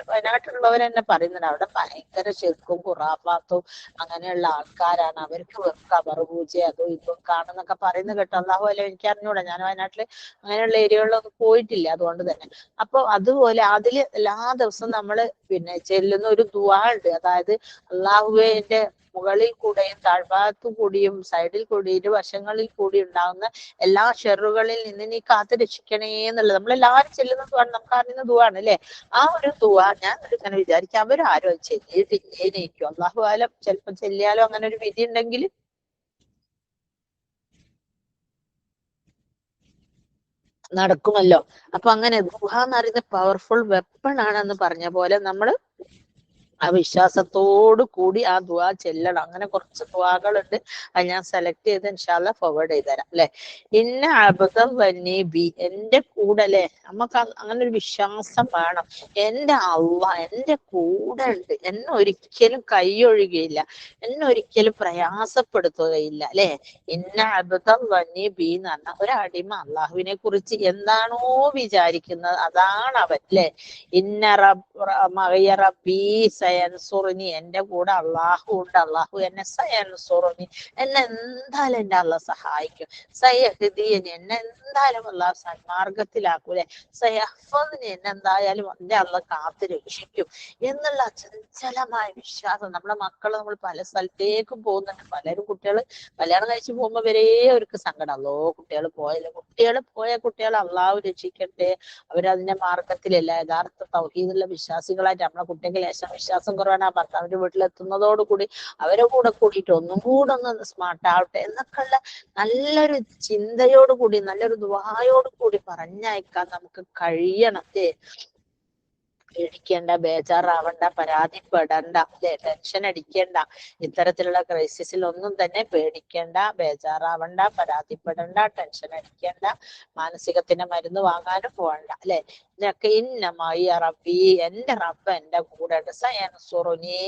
വയനാട്ടിലുള്ളവർ തന്നെ പറയുന്നുണ്ട്, അവിടെ ഭയങ്കര ശിർക്കും ഖുറാഫാത്തും അങ്ങനെയുള്ള ആൾക്കാരാണ്, അവർക്ക് കബർ പൂജ അതും ഇതും കാണുന്നൊക്കെ പറയുന്നത് കേട്ടോ. അല്ലാഹു അല്ല, എനിക്ക് അറിഞ്ഞൂടാ, ഞാൻ വയനാട്ടില് അങ്ങനെയുള്ള ഏരിയകളിലൊന്നും പോയിട്ടില്ല, അതുകൊണ്ട് തന്നെ. അപ്പൊ അതുപോലെ അതില് എല്ലാ ദിവസവും നമ്മള് ചെല്ലുന്ന ഒരു ദുആ ഉണ്ട്. അതായത് അള്ളാഹുവേ എന്റെ മുകളിൽ കൂടെയും താഴ്ഭാഗത്തു കൂടിയും സൈഡിൽ കൂടി ഇരുവശങ്ങളിൽ കൂടി ഉണ്ടാകുന്ന എല്ലാ ഷെറുകളിൽ നിന്ന് നീ കാത്തു രക്ഷിക്കണേ എന്നുള്ളത് നമ്മളെല്ലാവരും ചെല്ലുന്ന ദുആ, നമുക്ക് അറിയുന്ന ദുആണ് അല്ലെ. ആ ഒരു ദുആ ഞാൻ ഇങ്ങനെ വിചാരിക്കും അവരാരും അത് ചെല്ലിയിട്ടില്ലേക്കും. അള്ളാഹു ആലം, ചിലപ്പോൾ ചെല്ലിയാലോ അങ്ങനെ ഒരു വിധി ഉണ്ടെങ്കിൽ നടക്കുമല്ലോ. അപ്പൊ അങ്ങനെ ദുആ എന്ന് പറയുന്ന പവർഫുൾ വെപ്പൺ ആണെന്ന് പറഞ്ഞ പോലെ നമ്മൾ ആ വിശ്വാസത്തോടു കൂടി ആ ദുആ ചെല്ലണം. അങ്ങനെ കുറച്ച് ദുആകളുണ്ട്, അത് ഞാൻ സെലക്ട് ചെയ്ത് ഇൻഷാ അല്ലാഹ് ഫോർവേഡ് ചെയ്ത് തരാം അല്ലെ. ഇന്ന അബ്ദൻ വന്നി ബി, എന്റെ കൂടെ അല്ലെ, നമുക്ക് അങ്ങനെ ഒരു വിശ്വാസം വേണം. എന്റെ അള്ളാഹ് എന്റെ കൂടെ ഉണ്ട്, എന്നെ ഒരിക്കലും കൈയൊഴുകയില്ല, എന്നെ ഒരിക്കലും പ്രയാസപ്പെടുത്തുകയില്ല അല്ലെ. ഇന്ന അബ്ദൻ വന്നി ബി എന്ന് പറഞ്ഞാൽ ഒരടിമ അള്ളാഹുവിനെ കുറിച്ച് എന്താണോ വിചാരിക്കുന്നത് അതാണ് അവൻ അല്ലെ. ഇന്ന റബ്ബി സയൻസുറുനി, എന്റെ കൂടെ അള്ളാഹു ഉണ്ട്, അള്ളാഹു എന്നെ സയൻസുറുനി, എന്നെ എന്തായാലും എന്റെ അള്ളാഹ് സഹായിക്കും. സയഹ്ദിയനി, എന്നെ എന്തായാലും അള്ളാഹ് സന്മാർഗത്തിലാക്കൂലെ. സയഹ്ഫദ്നി, എന്നെ എന്തായാലും എന്റെ അള്ളാഹ് കാത്തു രക്ഷിക്കും എന്നുള്ള അചഞ്ചലമായ വിശ്വാസം. നമ്മുടെ മക്കൾ നമ്മൾ പല സ്ഥലത്തേക്കും പോകുന്നുണ്ട്. പലരും കുട്ടികൾ കല്യാണം കഴിച്ച് പോകുമ്പോ വരെ അവർക്ക് സങ്കടം, അല്ലോ കുട്ടികൾ പോയല്ലോ. കുട്ടികൾ അള്ളാഹു രക്ഷിക്കട്ടെ, അവരതിന്റെ മാർഗത്തിലല്ല യഥാർത്ഥ തൗഹീദുള്ള വിശ്വാസികളായിട്ട്. നമ്മളെ കുട്ടിക്ക് ലേശം വിശ്വാസം കുറവാണ്, ഭർത്താവിന്റെ വീട്ടിലെത്തുന്നതോടുകൂടി അവരെ കൂടെ കൂടിയിട്ട് ഒന്നും കൂടെ ഒന്ന് സ്മാർട്ട് ആവട്ടെ എന്നൊക്കെയുള്ള നല്ലൊരു ചിന്തയോടുകൂടി നല്ലൊരു ദുആയോട് കൂടി പറഞ്ഞയക്കാൻ നമുക്ക് കഴിയണം. പേടിക്കേണ്ട, ബേജാറാവണ്ട, പരാതിപ്പെടണ്ട അല്ലെ, ടെൻഷൻ അടിക്കേണ്ട. ഇത്തരത്തിലുള്ള ക്രൈസിസിൽ ഒന്നും തന്നെ പേടിക്കേണ്ട, ബേജാറാവണ്ട, പരാതിപ്പെടണ്ട, ടെൻഷൻ അടിക്കേണ്ട, മാനസികത്തിന്റെ മരുന്ന് വാങ്ങാനും പോകണ്ട അല്ലെ. ഇതൊക്കെ ഇന്നമായി റബ്ബി, എന്റെ റബ്ബ് എന്റെ കൂടെ ഉണ്ട്. സയൻസുറുനി,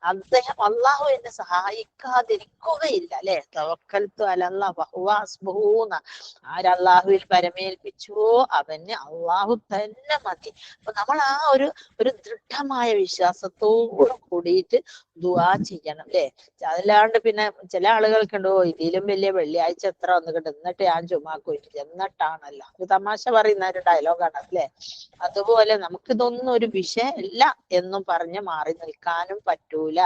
അദ്ദേഹം അള്ളാഹു എന്നെ സഹായിക്കാതിരിക്കുകയില്ല അല്ലെ. തവക്കൽതു അലല്ലാഹ് വഹുവ ഹസ്ബുഹൂന, ആരല്ലാഹുവിൽ പരമേൽപ്പിച്ചുവോ അവന് അള്ളാഹു തന്നെ മതി. അപ്പൊ നമ്മൾ ആ ഒരു ദൃഢമായ വിശ്വാസത്തോട് കൂടിയിട്ട് ദുആ ചെയ്യണം അല്ലെ. അതല്ലാണ്ട് പിന്നെ ചില ആളുകൾക്കുണ്ടോ ഇതിലും വലിയ വെള്ളിയാഴ്ച എത്ര വന്നിട്ട് എന്നിട്ട് ഞാൻ ചുമ്മാക്ക് പോയിട്ട് എന്നിട്ടാണല്ലോ, ഒരു തമാശ പറയുന്ന ഒരു ഡയലോഗാണ് അല്ലെ. അതുപോലെ നമുക്കിതൊന്നും ഒരു വിഷയമല്ല എന്നും പറഞ്ഞ് മാറി നിൽക്കാനും പറ്റൂല.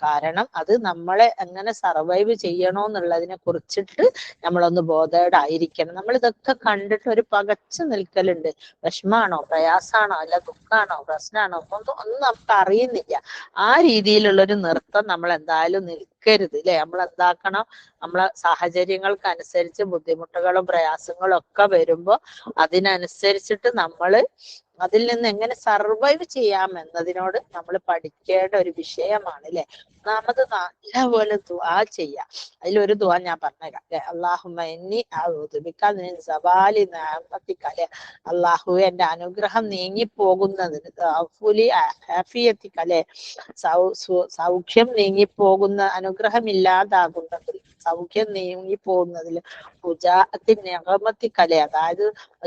കാരണം അത് നമ്മളെ എങ്ങനെ സർവൈവ് ചെയ്യണോന്നുള്ളതിനെ കുറിച്ചിട്ട് നമ്മളൊന്ന് ബോധേഡായിരിക്കണം. നമ്മൾ ഇതൊക്കെ കണ്ടിട്ട് ഒരു പകച്ചു നിൽക്കലുണ്ട്. വിഷമാണോ, പ്രയാസാണോ, അല്ല ദുഃഖാണോ, പ്രശ്നമാണോ, ഒന്നും നമുക്ക് അറിയുന്നില്ല. ആ രീതിയിലുള്ള ഒരു നൃത്തം നമ്മൾ എന്തായാലും നിൽക്കരുത് അല്ലെ. നമ്മൾ എന്താക്കണം, നമ്മളെ സാഹചര്യങ്ങൾക്കനുസരിച്ച് ബുദ്ധിമുട്ടുകളും പ്രയാസങ്ങളും ഒക്കെ വരുമ്പോ അതിനനുസരിച്ചിട്ട് നമ്മൾ അതിൽ നിന്ന് എങ്ങനെ സർവൈവ് ചെയ്യാം എന്നതിനോട് നമ്മൾ പഠിക്കേണ്ട ഒരു വിഷയമാണ് അല്ലെ. ഒന്നാമത് നല്ലപോലെ ദുആ ചെയ്യാം. അതിലൊരു ദുആ ഞാൻ പറഞ്ഞുതരാം അല്ലെ. അല്ലാഹുമ്മ ഇന്നി അഊദു ബിക മിൻ സവാലി നിഅമതിക അല്ലെ. അള്ളാഹു എന്റെ അനുഗ്രഹം നീങ്ങിപ്പോകുന്നതിന്, ആഫിയത്തിക അല്ലെ, സൗഖ്യം നീങ്ങിപ്പോകുന്ന, അനുഗ്രഹം ഇല്ലാതാകുന്നതിൽ, സൗഖ്യം നീങ്ങിപ്പോകുന്നതിൽ, നിഅമതിക അല്ലെ, അതായത്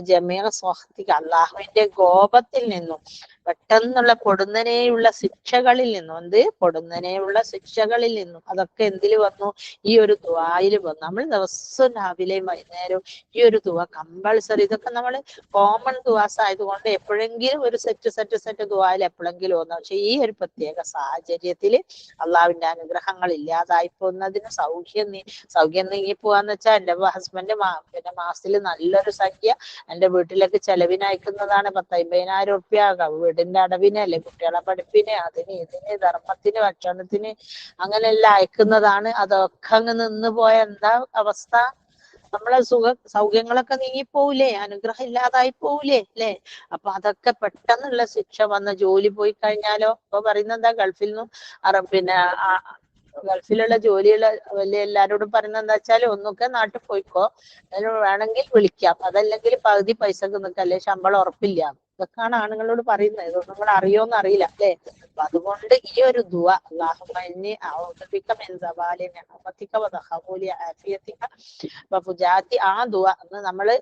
ജമീഅ സ്വഹ്തിക, അള്ളാഹുവിന്റെ കോപത്തിൽ നിന്നും പെട്ടെന്നുള്ള പൊടുന്നനെയുള്ള ശിക്ഷകളിൽ നിന്നും, പൊടുന്നനെയുള്ള ശിക്ഷകളിൽ നിന്നും, അതൊക്കെ എന്തിൽ വന്നു, ഈ ഒരു ദുആയിൽ വന്നു. നമ്മൾ ദിവസവും രാവിലെയും വൈകുന്നേരവും ഈ ഒരു ദുആ കമ്പൾസറി, ഇതൊക്കെ നമ്മൾ കോമൺ ദുആസ് ആയതുകൊണ്ട് എപ്പോഴെങ്കിലും ഒരു സെറ്റ് ദുആയിൽ എപ്പോഴെങ്കിലും ഒന്ന്. പക്ഷെ ഈ ഒരു പ്രത്യേക സാഹചര്യത്തിൽ അള്ളാഹുവിന്റെ അനുഗ്രഹങ്ങൾ ഇല്ലാതായി പോകുന്നതിന്, സൗഖ്യം നീങ്ങിപ്പോവാന്ന് വെച്ചാൽ എന്റെ ഹസ്ബൻഡ് പിന്നെ മാസത്തിൽ നല്ലൊരു സംഖ്യ എന്റെ വീട്ടിലേക്ക് ചെലവിന് അയക്കുന്നതാണ്. 10,000-50,000 റുപ്യ വീടിന്റെ അടവിന് അല്ലെ, കുട്ടികളെ പഠിപ്പിന്, അതിന് ഇതിന് ധർമ്മത്തിന് ഭക്ഷണത്തിന് അങ്ങനെയെല്ലാം അയക്കുന്നതാണ്. അതൊക്കെ അങ്ങ് നിന്ന് പോയ എന്താ അവസ്ഥ? നമ്മളെ സൗഖ്യങ്ങളൊക്കെ നീങ്ങിപ്പോവില്ലേ, അനുഗ്രഹം ഇല്ലാതായി പോവില്ലേ അല്ലെ. അപ്പൊ അതൊക്കെ പെട്ടെന്നുള്ള ശിക്ഷ വന്ന, ജോലി പോയി കഴിഞ്ഞാലോ, ഇപ്പൊ പറയുന്നത് എന്താ, ഗൾഫിൽ നിന്നും പിന്നെ ഗൾഫിലുള്ള ജോലിയുള്ള വലിയ എല്ലാരോടും പറയുന്നത് എന്താ വെച്ചാല്, ഒന്നൊക്കെ നാട്ടിൽ പോയിക്കോ, വേണമെങ്കിൽ വിളിക്കാം, അതല്ലെങ്കിൽ പകുതി പൈസക്ക് നിൽക്കല്ലേ, ശമ്പളം ഉറപ്പില്ല. ഇതൊക്കെയാണ് ആണുങ്ങളോട് പറയുന്നത്. ഇതൊന്നും നിങ്ങൾ അറിയോന്ന് അറിയില്ല അല്ലെ. അപ്പൊ അതുകൊണ്ട് ഈ ഒരു ദുആ, അല്ലാഹുമ്മ ഇന്നി അഊദു ബിക മിൻ സവാലി നിഅമതിക വദഖബൂലി ആഫിയതിക വഫുജാതി, ആ ദുആ നമ്മള്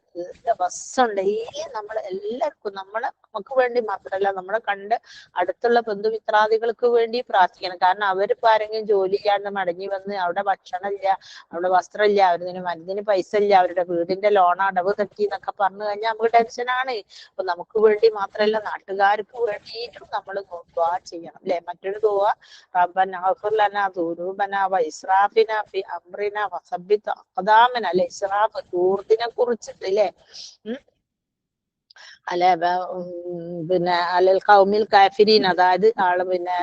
ദിവസം ഡെയിലി നമ്മൾ എല്ലാവർക്കും, നമുക്ക് വേണ്ടി മാത്രമല്ല, നമ്മളെ കണ്ട് അടുത്തുള്ള ബന്ധുമിത്രാദികൾക്ക് വേണ്ടി പ്രാർത്ഥിക്കണം. കാരണം അവരിപ്പോ ആരെങ്കിലും ജോലി ചെയ്യാണ്ട് മടങ്ങി വന്ന് അവിടെ ഭക്ഷണം ഇല്ല, അവിടെ വസ്ത്രം ഇല്ല, അവരിന് മരുന്നിന് പൈസ ഇല്ല, അവരുടെ വീടിന്റെ ലോൺ അടവ് തെറ്റി എന്നൊക്കെ പറഞ്ഞു കഴിഞ്ഞാൽ നമുക്ക് ടെൻഷനാണ്. അപ്പൊ നമുക്ക് വേണ്ടി വേണ്ടി മാത്രമല്ല നാട്ടുകാർക്ക് വേണ്ടിയിട്ടും നമ്മൾ ദുആ ചെയ്യണം അല്ലെ. മറ്റൊരു ദുആ റബ്ബനാ ഗഫിർ ലനാ ദുനൂബനാ വഇസ്റാഫിനാ ഫി അംറിനാ വസബ്ബിത് അഖ്ദാമനാ അല്ലെ. ഇസ്റാഫ് ധൂർത്തിനെ കുറിച്ചിട്ട് അല്ലെ അല്ലെ പിന്നെ അലൽ ഖൗമിൽ കാഫിരീൻ, അതായത് ആള് പിന്നെ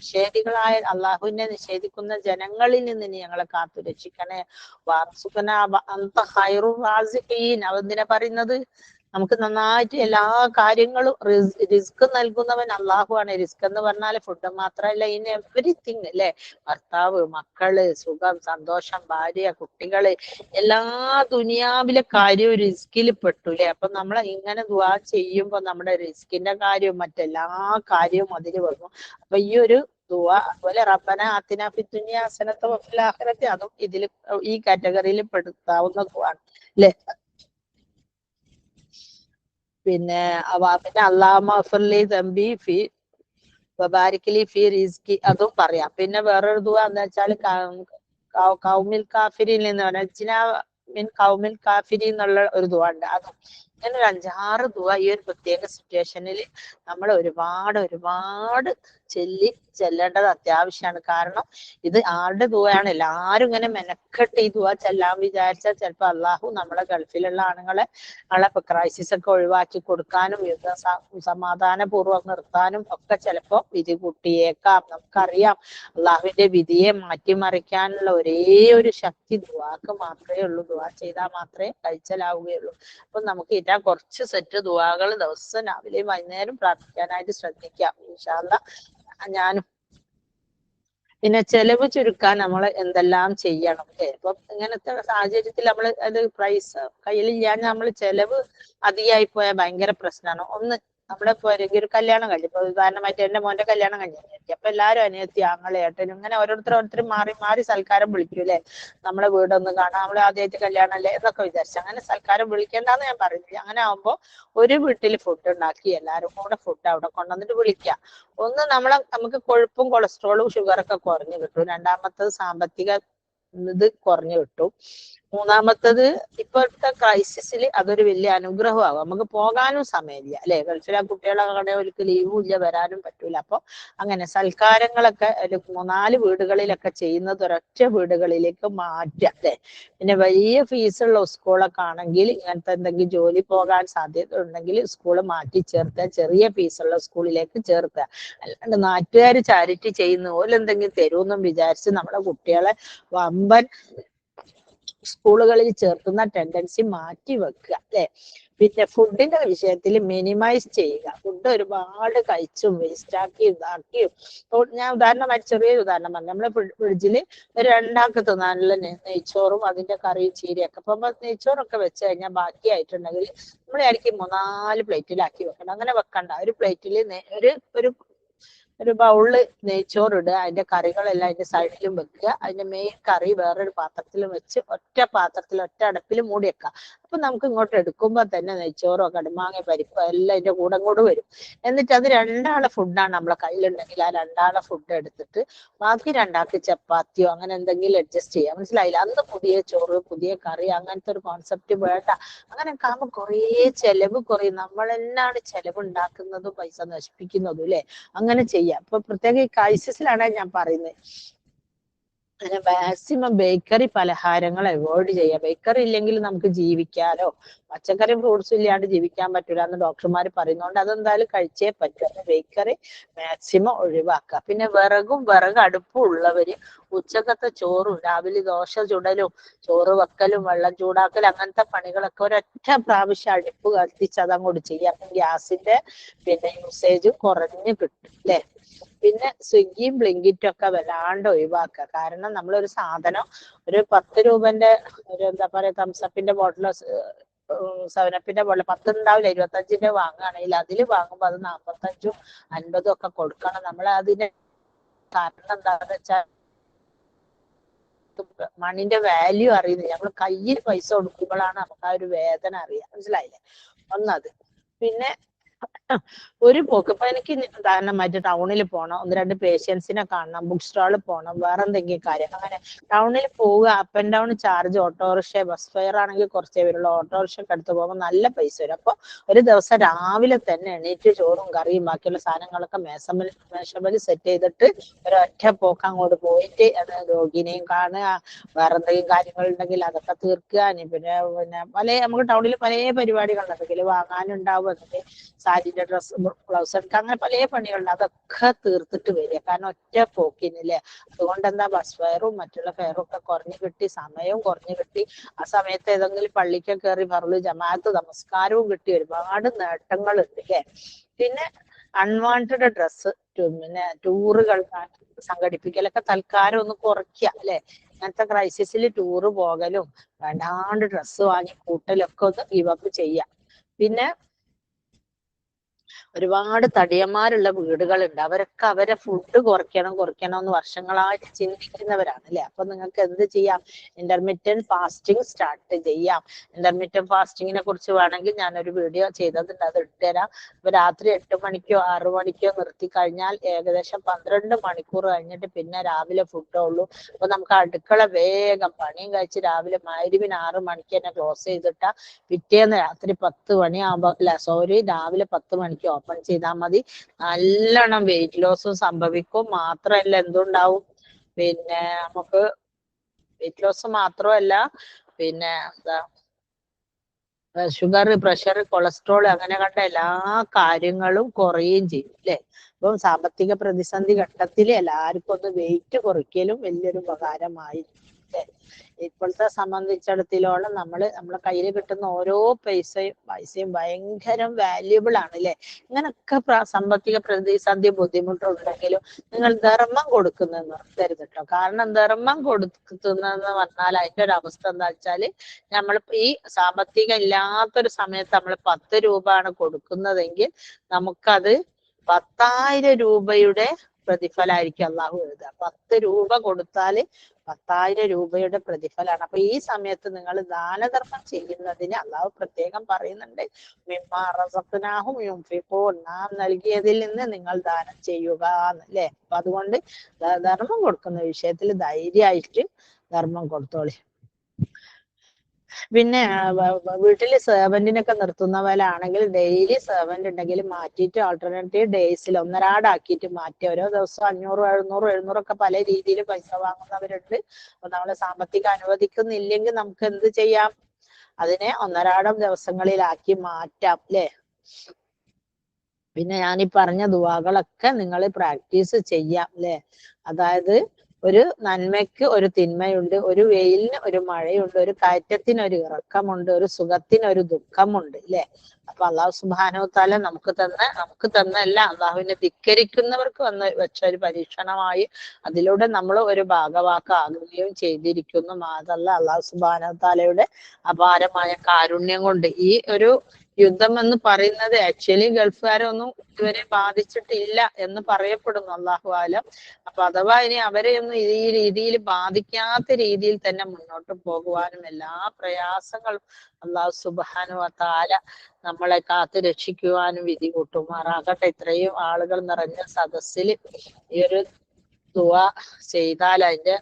നിഷേധികളായ അള്ളാഹുവിനെ നിഷേധിക്കുന്ന ജനങ്ങളിൽ നിന്ന് നീ ഞങ്ങളെ കാത്തു രക്ഷിക്കണേ. വാർസുഖനാ അന്ത ഖൈറുർ റാസിഖീൻ. അതെന്തിനാ പറയുന്നത്? നമുക്ക് നന്നായിട്ട് എല്ലാ കാര്യങ്ങളും റിസ്ക് നൽകുന്നവൻ അള്ളാഹു ആണ്. റിസ്ക് എന്ന് പറഞ്ഞാൽ ഫുഡ് മാത്രമല്ല, ഇൻ എവരിത്തിങ് അല്ലെ. ഭർത്താവ്, മക്കള്, സുഖം, സന്തോഷം, ഭാര്യ, കുട്ടികള്, എല്ലാ ദുനിയാവിലെ കാര്യവും റിസ്കിൽ പെട്ടൂലേ. അപ്പൊ നമ്മൾ ഇങ്ങനെ ദുആ ചെയ്യുമ്പോ നമ്മുടെ റിസ്കിന്റെ കാര്യവും മറ്റെല്ലാ കാര്യവും അതിൽ വന്നു. അപ്പൊ ഈ ഒരു ദുആ, അതുപോലെ റബ്ബന ആതിനാ ഫിദ്ദുനിയ ഹസനത വഫിൽ ആഖിറതി, അതും ഇതിൽ ഈ കാറ്റഗറിയിൽ പെടുത്താവുന്ന ദുആ അല്ലെ. പിന്നെ അല്ലാഹുമ്മ ഗഫിർലി ദംബി ഫി വബാരിക് ഫി റിസ്കി, അതും പറയാം. പിന്നെ വേറൊരു ദുആ എന്താ വെച്ചാൽ ഖൗമിൽ കാഫിരീൻ എന്ന് പറഞ്ഞാൽ മിൻ ഖൗമിൽ കാഫിരീൻ എന്നുള്ള ഒരു ദുആ ഉണ്ട്. അതും ഇങ്ങനെ ഒരു 5-6 ദുആ ഈ ഒരു പ്രത്യേക സിറ്റുവേഷനിൽ നമ്മൾ ഒരുപാട് ചെല്ലേണ്ടത് അത്യാവശ്യമാണ്. കാരണം ഇത് ആരുടെ ദുആയാണ്? എല്ലാരും ഇങ്ങനെ മെനക്കെട്ട് ഈ ദുആ ചെല്ലാൻ വിചാരിച്ചാൽ ചിലപ്പോൾ അള്ളാഹു നമ്മളെ ഗൾഫിലുള്ള ആളുകളെ ക്രൈസിസ് ഒക്കെ ഒഴിവാക്കി കൊടുക്കാനും സമാധാനപൂർവ്വം നിർത്താനും ഒക്കെ ചിലപ്പോ വിധി കൂട്ടിയേക്കാം. നമുക്കറിയാം അള്ളാഹുവിന്റെ വിധിയെ മാറ്റിമറിക്കാനുള്ള ഒരേ ഒരു ശക്തി ദുആക്ക് മാത്രമേ ഉള്ളൂ. ദുആ ചെയ്താൽ മാത്രമേ കഴിച്ചലാവുകയുള്ളൂ. അപ്പൊ നമുക്ക് ഇതാ കുറച്ച് സെറ്റ് ദുആകൾ ദിവസം രാവിലെയും വൈകുന്നേരം പ്രാർത്ഥിക്കാനായിട്ട് ശ്രദ്ധിക്കാം ഇൻഷാ അല്ലാഹ്. ഞാനും പിന്നെ ചെലവ് ചുരുക്കാൻ നമ്മൾ എന്തെല്ലാം ചെയ്യണം അല്ലെ. ഇപ്പൊ ഇങ്ങനത്തെ സാഹചര്യത്തിൽ നമ്മൾ അത് പ്രൈസ് കയ്യിലില്ലാൻ നമ്മൾ ചെലവ് അധികമായി പോയാൽ ഭയങ്കര പ്രശ്നമാണ്. ഒന്ന് നമ്മുടെ ഇപ്പൊ ഒരു കല്യാണം കഴിഞ്ഞു, ഇപ്പൊ ഉദാഹരണമായിട്ട് എന്റെ മോന്റെ കല്യാണം കഴിഞ്ഞു, അപ്പൊ എല്ലാരും അനിയത്തി ആങ്ങളെ ഏട്ടനും ഇങ്ങനെ ഓരോരുത്തരും മാറി സൽക്കാരം വിളിക്കും അല്ലെ. നമ്മളെ വീടൊന്നും കാണാം, നമ്മള് ആദ്യമായിട്ട് കല്യാണം അല്ലേ എന്നൊക്കെ വിചാരിച്ചു അങ്ങനെ സൽക്കാരം വിളിക്കേണ്ടെന്ന് ഞാൻ പറയുന്നില്ല. അങ്ങനെ ആവുമ്പോ ഒരു വീട്ടിൽ ഫുഡ് ഉണ്ടാക്കി എല്ലാരും കൂടെ ഫുഡ് അവിടെ കൊണ്ടുവന്നിട്ട് വിളിക്കുക. ഒന്ന് നമുക്ക് കൊഴുപ്പും കൊളസ്ട്രോളും ഷുഗറൊക്കെ കുറഞ്ഞു കിട്ടും. രണ്ടാമത്തത് സാമ്പത്തിക ഇത് കുറഞ്ഞു കിട്ടും. മൂന്നാമത്തത് ഇപ്പോഴത്തെ ക്രൈസിസിൽ അതൊരു വലിയ അനുഗ്രഹമാകും. നമുക്ക് പോകാനും സമയമില്ല അല്ലെ. ഗൾഫിലെ കുട്ടികളെ ഒരിക്കലും ലീവും ഇല്ല, വരാനും പറ്റൂല. അപ്പൊ അങ്ങനെ സൽക്കാരങ്ങളൊക്കെ ഒരു 3-4 വീടുകളിലൊക്കെ ചെയ്യുന്നത് ഒരൊറ്റ വീടുകളിലേക്ക് മാറ്റുക അല്ലെ. പിന്നെ വലിയ ഫീസുള്ള സ്കൂളൊക്കെ ആണെങ്കിൽ ഇങ്ങനത്തെ എന്തെങ്കിലും ജോലി പോകാൻ സാധ്യത ഉണ്ടെങ്കിൽ സ്കൂള് മാറ്റി ചേർത്തുക, ചെറിയ ഫീസുള്ള സ്കൂളിലേക്ക് ചേർത്തുക. അല്ലാണ്ട് നാട്ടുകാർ ചാരിറ്റി ചെയ്യുന്ന പോലെ എന്തെങ്കിലും തരുമെന്നും വിചാരിച്ച് നമ്മുടെ കുട്ടികളെ വമ്പൻ സ്കൂളുകളിൽ ചേർത്തുന്ന ടെൻഡൻസി മാറ്റി വെക്കുക അല്ലെ. പിന്നെ ഫുഡിന്റെ വിഷയത്തിൽ മിനിമൈസ് ചെയ്യുക. ഫുഡ് ഒരുപാട് കഴിച്ചും വേസ്റ്റാക്കിയും ഇതാക്കിയും, ഞാൻ ഉദാഹരണമായി ചെറിയൊരു ഉദാഹരണം പറഞ്ഞു. നമ്മളെ ഫ്രിഡ്ജില് ഒരു 2 തിന്നാനുള്ള നെയ്ച്ചോറും അതിന്റെ കറിയും ചീരയൊക്കെ, അപ്പൊ നെയ്ച്ചോറൊക്കെ വെച്ച് കഴിഞ്ഞാൽ ബാക്കിയായിട്ടുണ്ടെങ്കിൽ നമ്മൾ ഇടയ്ക്ക് 3-4 പ്ലേറ്റിലാക്കി വെക്കണം. അങ്ങനെ വെക്കണ്ട. ഒരു പ്ലേറ്റിൽ ഒരു ബൗളില് നെയ്ച്ചോറ് ഇടുക, അതിന്റെ കറികളെല്ലാം അതിന്റെ സൈഡിലും വെക്കുക, അതിന്റെ മെയിൻ കറി വേറൊരു പാത്രത്തിലും വെച്ച് ഒറ്റ അടപ്പിൽ മൂടി വെക്കുക. അപ്പൊ നമുക്ക് ഇങ്ങോട്ട് എടുക്കുമ്പോ തന്നെ നെയ്ച്ചോറോ കടുമാങ്ങ പരിപ്പോ എല്ലാം അതിന്റെ കൂടെ വരും. എന്നിട്ട് അത് 2 ഫുഡാണ് നമ്മളെ കയ്യിലുണ്ടെങ്കിൽ ആ 2 ഫുഡ് എടുത്തിട്ട് ബാക്കി 2 ചപ്പാത്തിയോ അങ്ങനെ എന്തെങ്കിലും അഡ്ജസ്റ്റ് ചെയ്യാം. മനസ്സിലായില്ല? അന്ന് പുതിയ ചോറ് പുതിയ കറി അങ്ങനത്തെ ഒരു കോൺസെപ്റ്റ് വേണ്ട. അങ്ങനെയൊക്കെ ആകുമ്പോൾ കുറേ ചെലവ് കുറയും. നമ്മൾ തന്നെയാണ് ചെലവ് ഉണ്ടാക്കുന്നതും പൈസ നശിപ്പിക്കുന്നതും അല്ലെ. അങ്ങനെ ചെയ്യാം. ഇപ്പൊ പ്രത്യേക ഈ ക്രൈസിസിലാണ് ഞാൻ പറയുന്നത്. അങ്ങനെ മാക്സിമം ബേക്കറി പലഹാരങ്ങൾ അവോയ്ഡ് ചെയ്യാം. ബേക്കറി ഇല്ലെങ്കിൽ നമുക്ക് ജീവിക്കാലോ. പച്ചക്കറി ഫ്രൂട്ട്സും ഇല്ലാണ്ട് ജീവിക്കാൻ പറ്റില്ല എന്ന് ഡോക്ടർമാർ പറയുന്നതുകൊണ്ട് അതെന്തായാലും കഴിച്ചേ പറ്റും. ബേക്കറി മാക്സിമം ഒഴിവാക്കുക. പിന്നെ വിറകടുപ്പും ഉള്ളവര് ഉച്ചക്കത്തെ ചോറും രാവിലെ ദോശ ചുടലും ചോറ് വെക്കലും വെള്ളം ചൂടാക്കലും അങ്ങനത്തെ പണികളൊക്കെ ഒരൊറ്റ പ്രാവശ്യം അടുപ്പ് കത്തിച്ച് അതങ്ങോട്ട് ചെയ്യാം. അപ്പം ഗ്യാസിന്റെ പിന്നെ യൂസേജ് കുറഞ്ഞു കിട്ടും അല്ലെ. പിന്നെ സ്വിഗ്ഗിയും ബ്ലിങ്കിറ്റും ഒക്കെ വല്ലാണ്ട് ഒഴിവാക്കുക. കാരണം നമ്മളൊരു സാധനം ഒരു 10 രൂപന്റെ ഒരു എന്താ പറയാ തംസപ്പിന്റെ ബോട്ടിലോ 7-അപ്പിന്റെ ബോട്ടിൽ 10 ഉണ്ടാവില്ല, 25ന്റെ വാങ്ങുകയാണെങ്കിൽ അതിൽ വാങ്ങുമ്പോൾ അത് 45ഉം 50ഉം ഒക്കെ കൊടുക്കണം. നമ്മൾ അതിന് കാരണം എന്താണെന്ന് വെച്ചാൽ മണിന്റെ വാല്യൂ അറിയുന്നില്ല. നമ്മൾ കയ്യിൽ പൈസ കൊടുക്കുമ്പോഴാണ് നമുക്ക് ആ ഒരു വേദന അറിയാം. മനസ്സിലായില്ലേ? ഒന്നത്. പിന്നെ ഒരു പോക്ക് ഇപ്പൊ എനിക്ക് ഉദാഹരണമായിട്ട് ടൗണിൽ പോകണം, ഒന്ന് രണ്ട് പേഷ്യൻസിനെ കാണണം, ബുക്ക് സ്റ്റാളിൽ പോകണം, വേറെ എന്തെങ്കിലും കാര്യം അങ്ങനെ ടൗണിൽ പോവുക, up and down charge, auto rickshaw bus fare ആണെങ്കിൽ കുറച്ചേ വരുള്ളൂ, ഓട്ടോറിക്ഷയ്ക്ക് അടുത്ത് പോകുമ്പോൾ നല്ല പൈസ വരും. അപ്പൊ ഒരു ദിവസം രാവിലെ തന്നെ എണീറ്റ് ചോറും കറിയും ബാക്കിയുള്ള സാധനങ്ങളൊക്കെ മേശമേൽ സെറ്റ് ചെയ്തിട്ട് ഒരൊറ്റ പോക്ക് അങ്ങോട്ട് പോയിട്ട് അത് രോഗിനെയും കാണുക, വേറെ എന്തെങ്കിലും കാര്യങ്ങൾ ഉണ്ടെങ്കിൽ അതൊക്കെ തീർക്കുക. പിന്നെ പല നമുക്ക് ടൗണിൽ പല പരിപാടികളുണ്ട്, എന്തെങ്കിലും വാങ്ങാനുണ്ടാവും, എന്തെങ്കിലും സാരിന്റെ ഡ്രസ്സ് ബ്ലൗസ് എടുക്കുക, അങ്ങനെ പല പണികളുണ്ട്. അതൊക്കെ തീർത്തിട്ട് വരിക, കാരണം ഒറ്റ പോക്കിനില്ലേ. അതുകൊണ്ട് എന്താ ബസ് ഫെയറും മറ്റുള്ള ഫെയറും ഒക്കെ കുറഞ്ഞു കിട്ടി, സമയവും കുറഞ്ഞു കിട്ടി. ആ സമയത്ത് ഏതെങ്കിലും പള്ളിക്ക് കയറി ഫർള് ജമാഅത്ത് നമസ്കാരവും കിട്ടി, ഒരുപാട് നേട്ടങ്ങളുണ്ട് അല്ലേ. പിന്നെ അൺവാണ്ടഡ് ഡ്രസ്സ്, പിന്നെ ടൂറുകൾ സംഘടിപ്പിക്കലൊക്കെ തൽക്കാലം ഒന്ന് കുറയ്ക്കുക അല്ലെ. ഇങ്ങനത്തെ ക്രൈസിസിൽ ടൂറ് പോകലും വേണ്ടാണ്ട് ഡ്രസ്സ് വാങ്ങി കൂട്ടലൊക്കെ ഒന്ന് ഗിവപ്പ് ചെയ്യാം. പിന്നെ ഒരുപാട് തടിയന്മാരുള്ള വീടുകളുണ്ട്, അവരൊക്കെ അവരെ ഫുഡ് കുറയ്ക്കണം എന്ന് വർഷങ്ങളായിട്ട് ചിന്തിക്കുന്നവരാണ് അല്ലെ. അപ്പൊ നിങ്ങൾക്ക് എന്ത് ചെയ്യാം, ഇന്റർമീഡിയറ്റ് ഫാസ്റ്റിംഗ് സ്റ്റാർട്ട് ചെയ്യാം. ഇന്റർമീഡിയറ്റ് ഫാസ്റ്റിങ്ങിനെ കുറിച്ച് വേണമെങ്കിൽ ഞാനൊരു വീഡിയോ ചെയ്തതുണ്ട്, അത് ഇട്ടുതരാം. അപ്പൊ രാത്രി 8 മണിക്കോ 6 മണിക്കോ നിർത്തി കഴിഞ്ഞാൽ ഏകദേശം 12 മണിക്കൂർ കഴിഞ്ഞിട്ട് പിന്നെ രാവിലെ ഫുഡേ ഉള്ളൂ. അപ്പൊ നമുക്ക് അടുക്കള വേഗം പണിയും കഴിച്ച് രാവിലെ മഗ്‌രിബിന് 6 മണിക്ക് തന്നെ ക്ലോസ് ചെയ്തിട്ടാ പിറ്റേന്ന് രാത്രി 10 മണിയാകുമ്പോ രാവിലെ 10 മണിക്ക് ഓപ്പൺ ചെയ്താൽ മതി. നല്ലോണം വെയിറ്റ് ലോസും സംഭവിക്കും. മാത്രല്ല എന്തുണ്ടാവും, പിന്നെ നമുക്ക് വെയിറ്റ് ലോസ് മാത്രമല്ല, പിന്നെ എന്താ ഷുഗർ, പ്രഷർ, കൊളസ്ട്രോൾ അങ്ങനെ കണ്ട എല്ലാ കാര്യങ്ങളും കുറയുകയും ചെയ്യും അല്ലെ. അപ്പം സാമ്പത്തിക പ്രതിസന്ധി ഘട്ടത്തിൽ എല്ലാവർക്കും ഒന്ന് വെയിറ്റ് കുറയ്ക്കലും വലിയൊരു ഉപകാരമായി അല്ലെ. ഇപ്പോഴത്തെ സംബന്ധിച്ചിടത്തോളം നമ്മളെ കയ്യിൽ കിട്ടുന്ന ഓരോ പൈസയും ഭയങ്കര വാല്യുബിൾ ആണ് അല്ലെ. ഇങ്ങനൊക്കെ സാമ്പത്തിക പ്രതിസന്ധി ബുദ്ധിമുട്ടുണ്ടെങ്കിലും നിങ്ങൾ ധർമ്മം കൊടുക്കുന്നത് നിർത്തരുത് കേട്ടോ. കാരണം ധർമ്മം കൊടുക്കുന്നതെന്ന് പറഞ്ഞാൽ അതിന്റെ ഒരു അവസ്ഥ എന്താ വെച്ചാല്, നമ്മൾ ഈ സാമ്പത്തികം ഇല്ലാത്തൊരു സമയത്ത് നമ്മൾ 10 രൂപയാണ് കൊടുക്കുന്നതെങ്കിൽ നമുക്കത് 10,000 രൂപയുടെ പ്രതിഫലമായിരിക്കും അള്ളാഹു എഴുതുക. 10 രൂപ കൊടുത്താല് 10,000 രൂപയുടെ പ്രതിഫലമാണ്. അപ്പൊ ഈ സമയത്ത് നിങ്ങൾ ദാനധർമ്മം ചെയ്യുന്നതിന് അള്ളാഹു പ്രത്യേകം പറയുന്നുണ്ട്, മിമ്മാ റസഖ്നാഹും യുൻഫിഖൂൻ, നാം നൽകിയതിൽ നിന്ന് നിങ്ങൾ ദാനം ചെയ്യുക അല്ലേ. അപ്പൊ അതുകൊണ്ട് ധർമ്മം കൊടുക്കുന്ന വിഷയത്തിൽ ധൈര്യമായിട്ട് ധർമ്മം കൊടുത്തോളി. പിന്നെ വീട്ടില് സെർവന്റിനൊക്കെ നിർത്തുന്നവരാണെങ്കിൽ ഡെയിലി സെർവന്റ് ഉണ്ടെങ്കിൽ മാറ്റിയിട്ട് ആൾട്ടർനേറ്റീവ് ഡേയ്സിൽ ഒന്നരാടാക്കിയിട്ട് മാറ്റി, ഓരോ ദിവസം 500, 700, 700 ഒക്കെ പല രീതിയിൽ പൈസ വാങ്ങുന്നവരുണ്ട്. അപ്പൊ നമ്മളെ സാമ്പത്തികം അനുവദിക്കുന്നില്ലെങ്കിൽ നമുക്ക് എന്ത് ചെയ്യാം, അതിനെ ഒന്നരാടം ദിവസങ്ങളിലാക്കി മാറ്റാം അല്ലെ. പിന്നെ ഞാൻ ഈ പറഞ്ഞ ദുആകളൊക്കെ നിങ്ങൾ പ്രാക്ടീസ് ചെയ്യാം അല്ലെ. അതായത് ഒരു നന്മയ്ക്ക് ഒരു തിന്മയുണ്ട്, ഒരു വെയിലിന് ഒരു മഴയുണ്ട്, ഒരു കയറ്റത്തിന് ഒരു ഇറക്കമുണ്ട്, ഒരു സുഖത്തിന് ഒരു ദുഃഖമുണ്ട് അല്ലെ. അപ്പൊ അള്ളാഹു സുബ്ഹാനഹു തആല നമുക്ക് തന്നല്ല, അള്ളാഹുവിനെ ധിക്കരിക്കുന്നവർക്ക് വെച്ച ഒരു പരീക്ഷണമായി അതിലൂടെ നമ്മൾ ഒരു ഭാഗവാക്കാകുകയും ചെയ്തിരിക്കുന്നു. അതല്ല അള്ളാഹു സുബ്ഹാനഹു തആലയുടെ അപാരമായ കാരുണ്യം കൊണ്ട്. ഈ ഒരു യുദ്ധം എന്ന് പറയുന്നത് ആക്ച്വലി ഗൾഫുകാരൊന്നും ഇതുവരെ ബാധിച്ചിട്ടില്ല എന്ന് പറയപ്പെടുന്നു, അള്ളാഹു ആലം. അപ്പൊ അഥവാ ഇനി അവരെ ഒന്നും ഈ രീതിയിൽ ബാധിക്കാത്ത രീതിയിൽ തന്നെ മുന്നോട്ട് പോകുവാനും എല്ലാ പ്രയാസങ്ങളും അള്ളാഹു സുബ്ഹാനഹു തആല നമ്മളെ കാത്ത് രക്ഷിക്കുവാനും വിധി കൂട്ടുമാറാകട്ടെ. ഇത്രയും ആളുകൾ നിറഞ്ഞ സദസ്സിൽ ഈ ഒരു ദുആ ചെയ്താൽ അതിന്റെ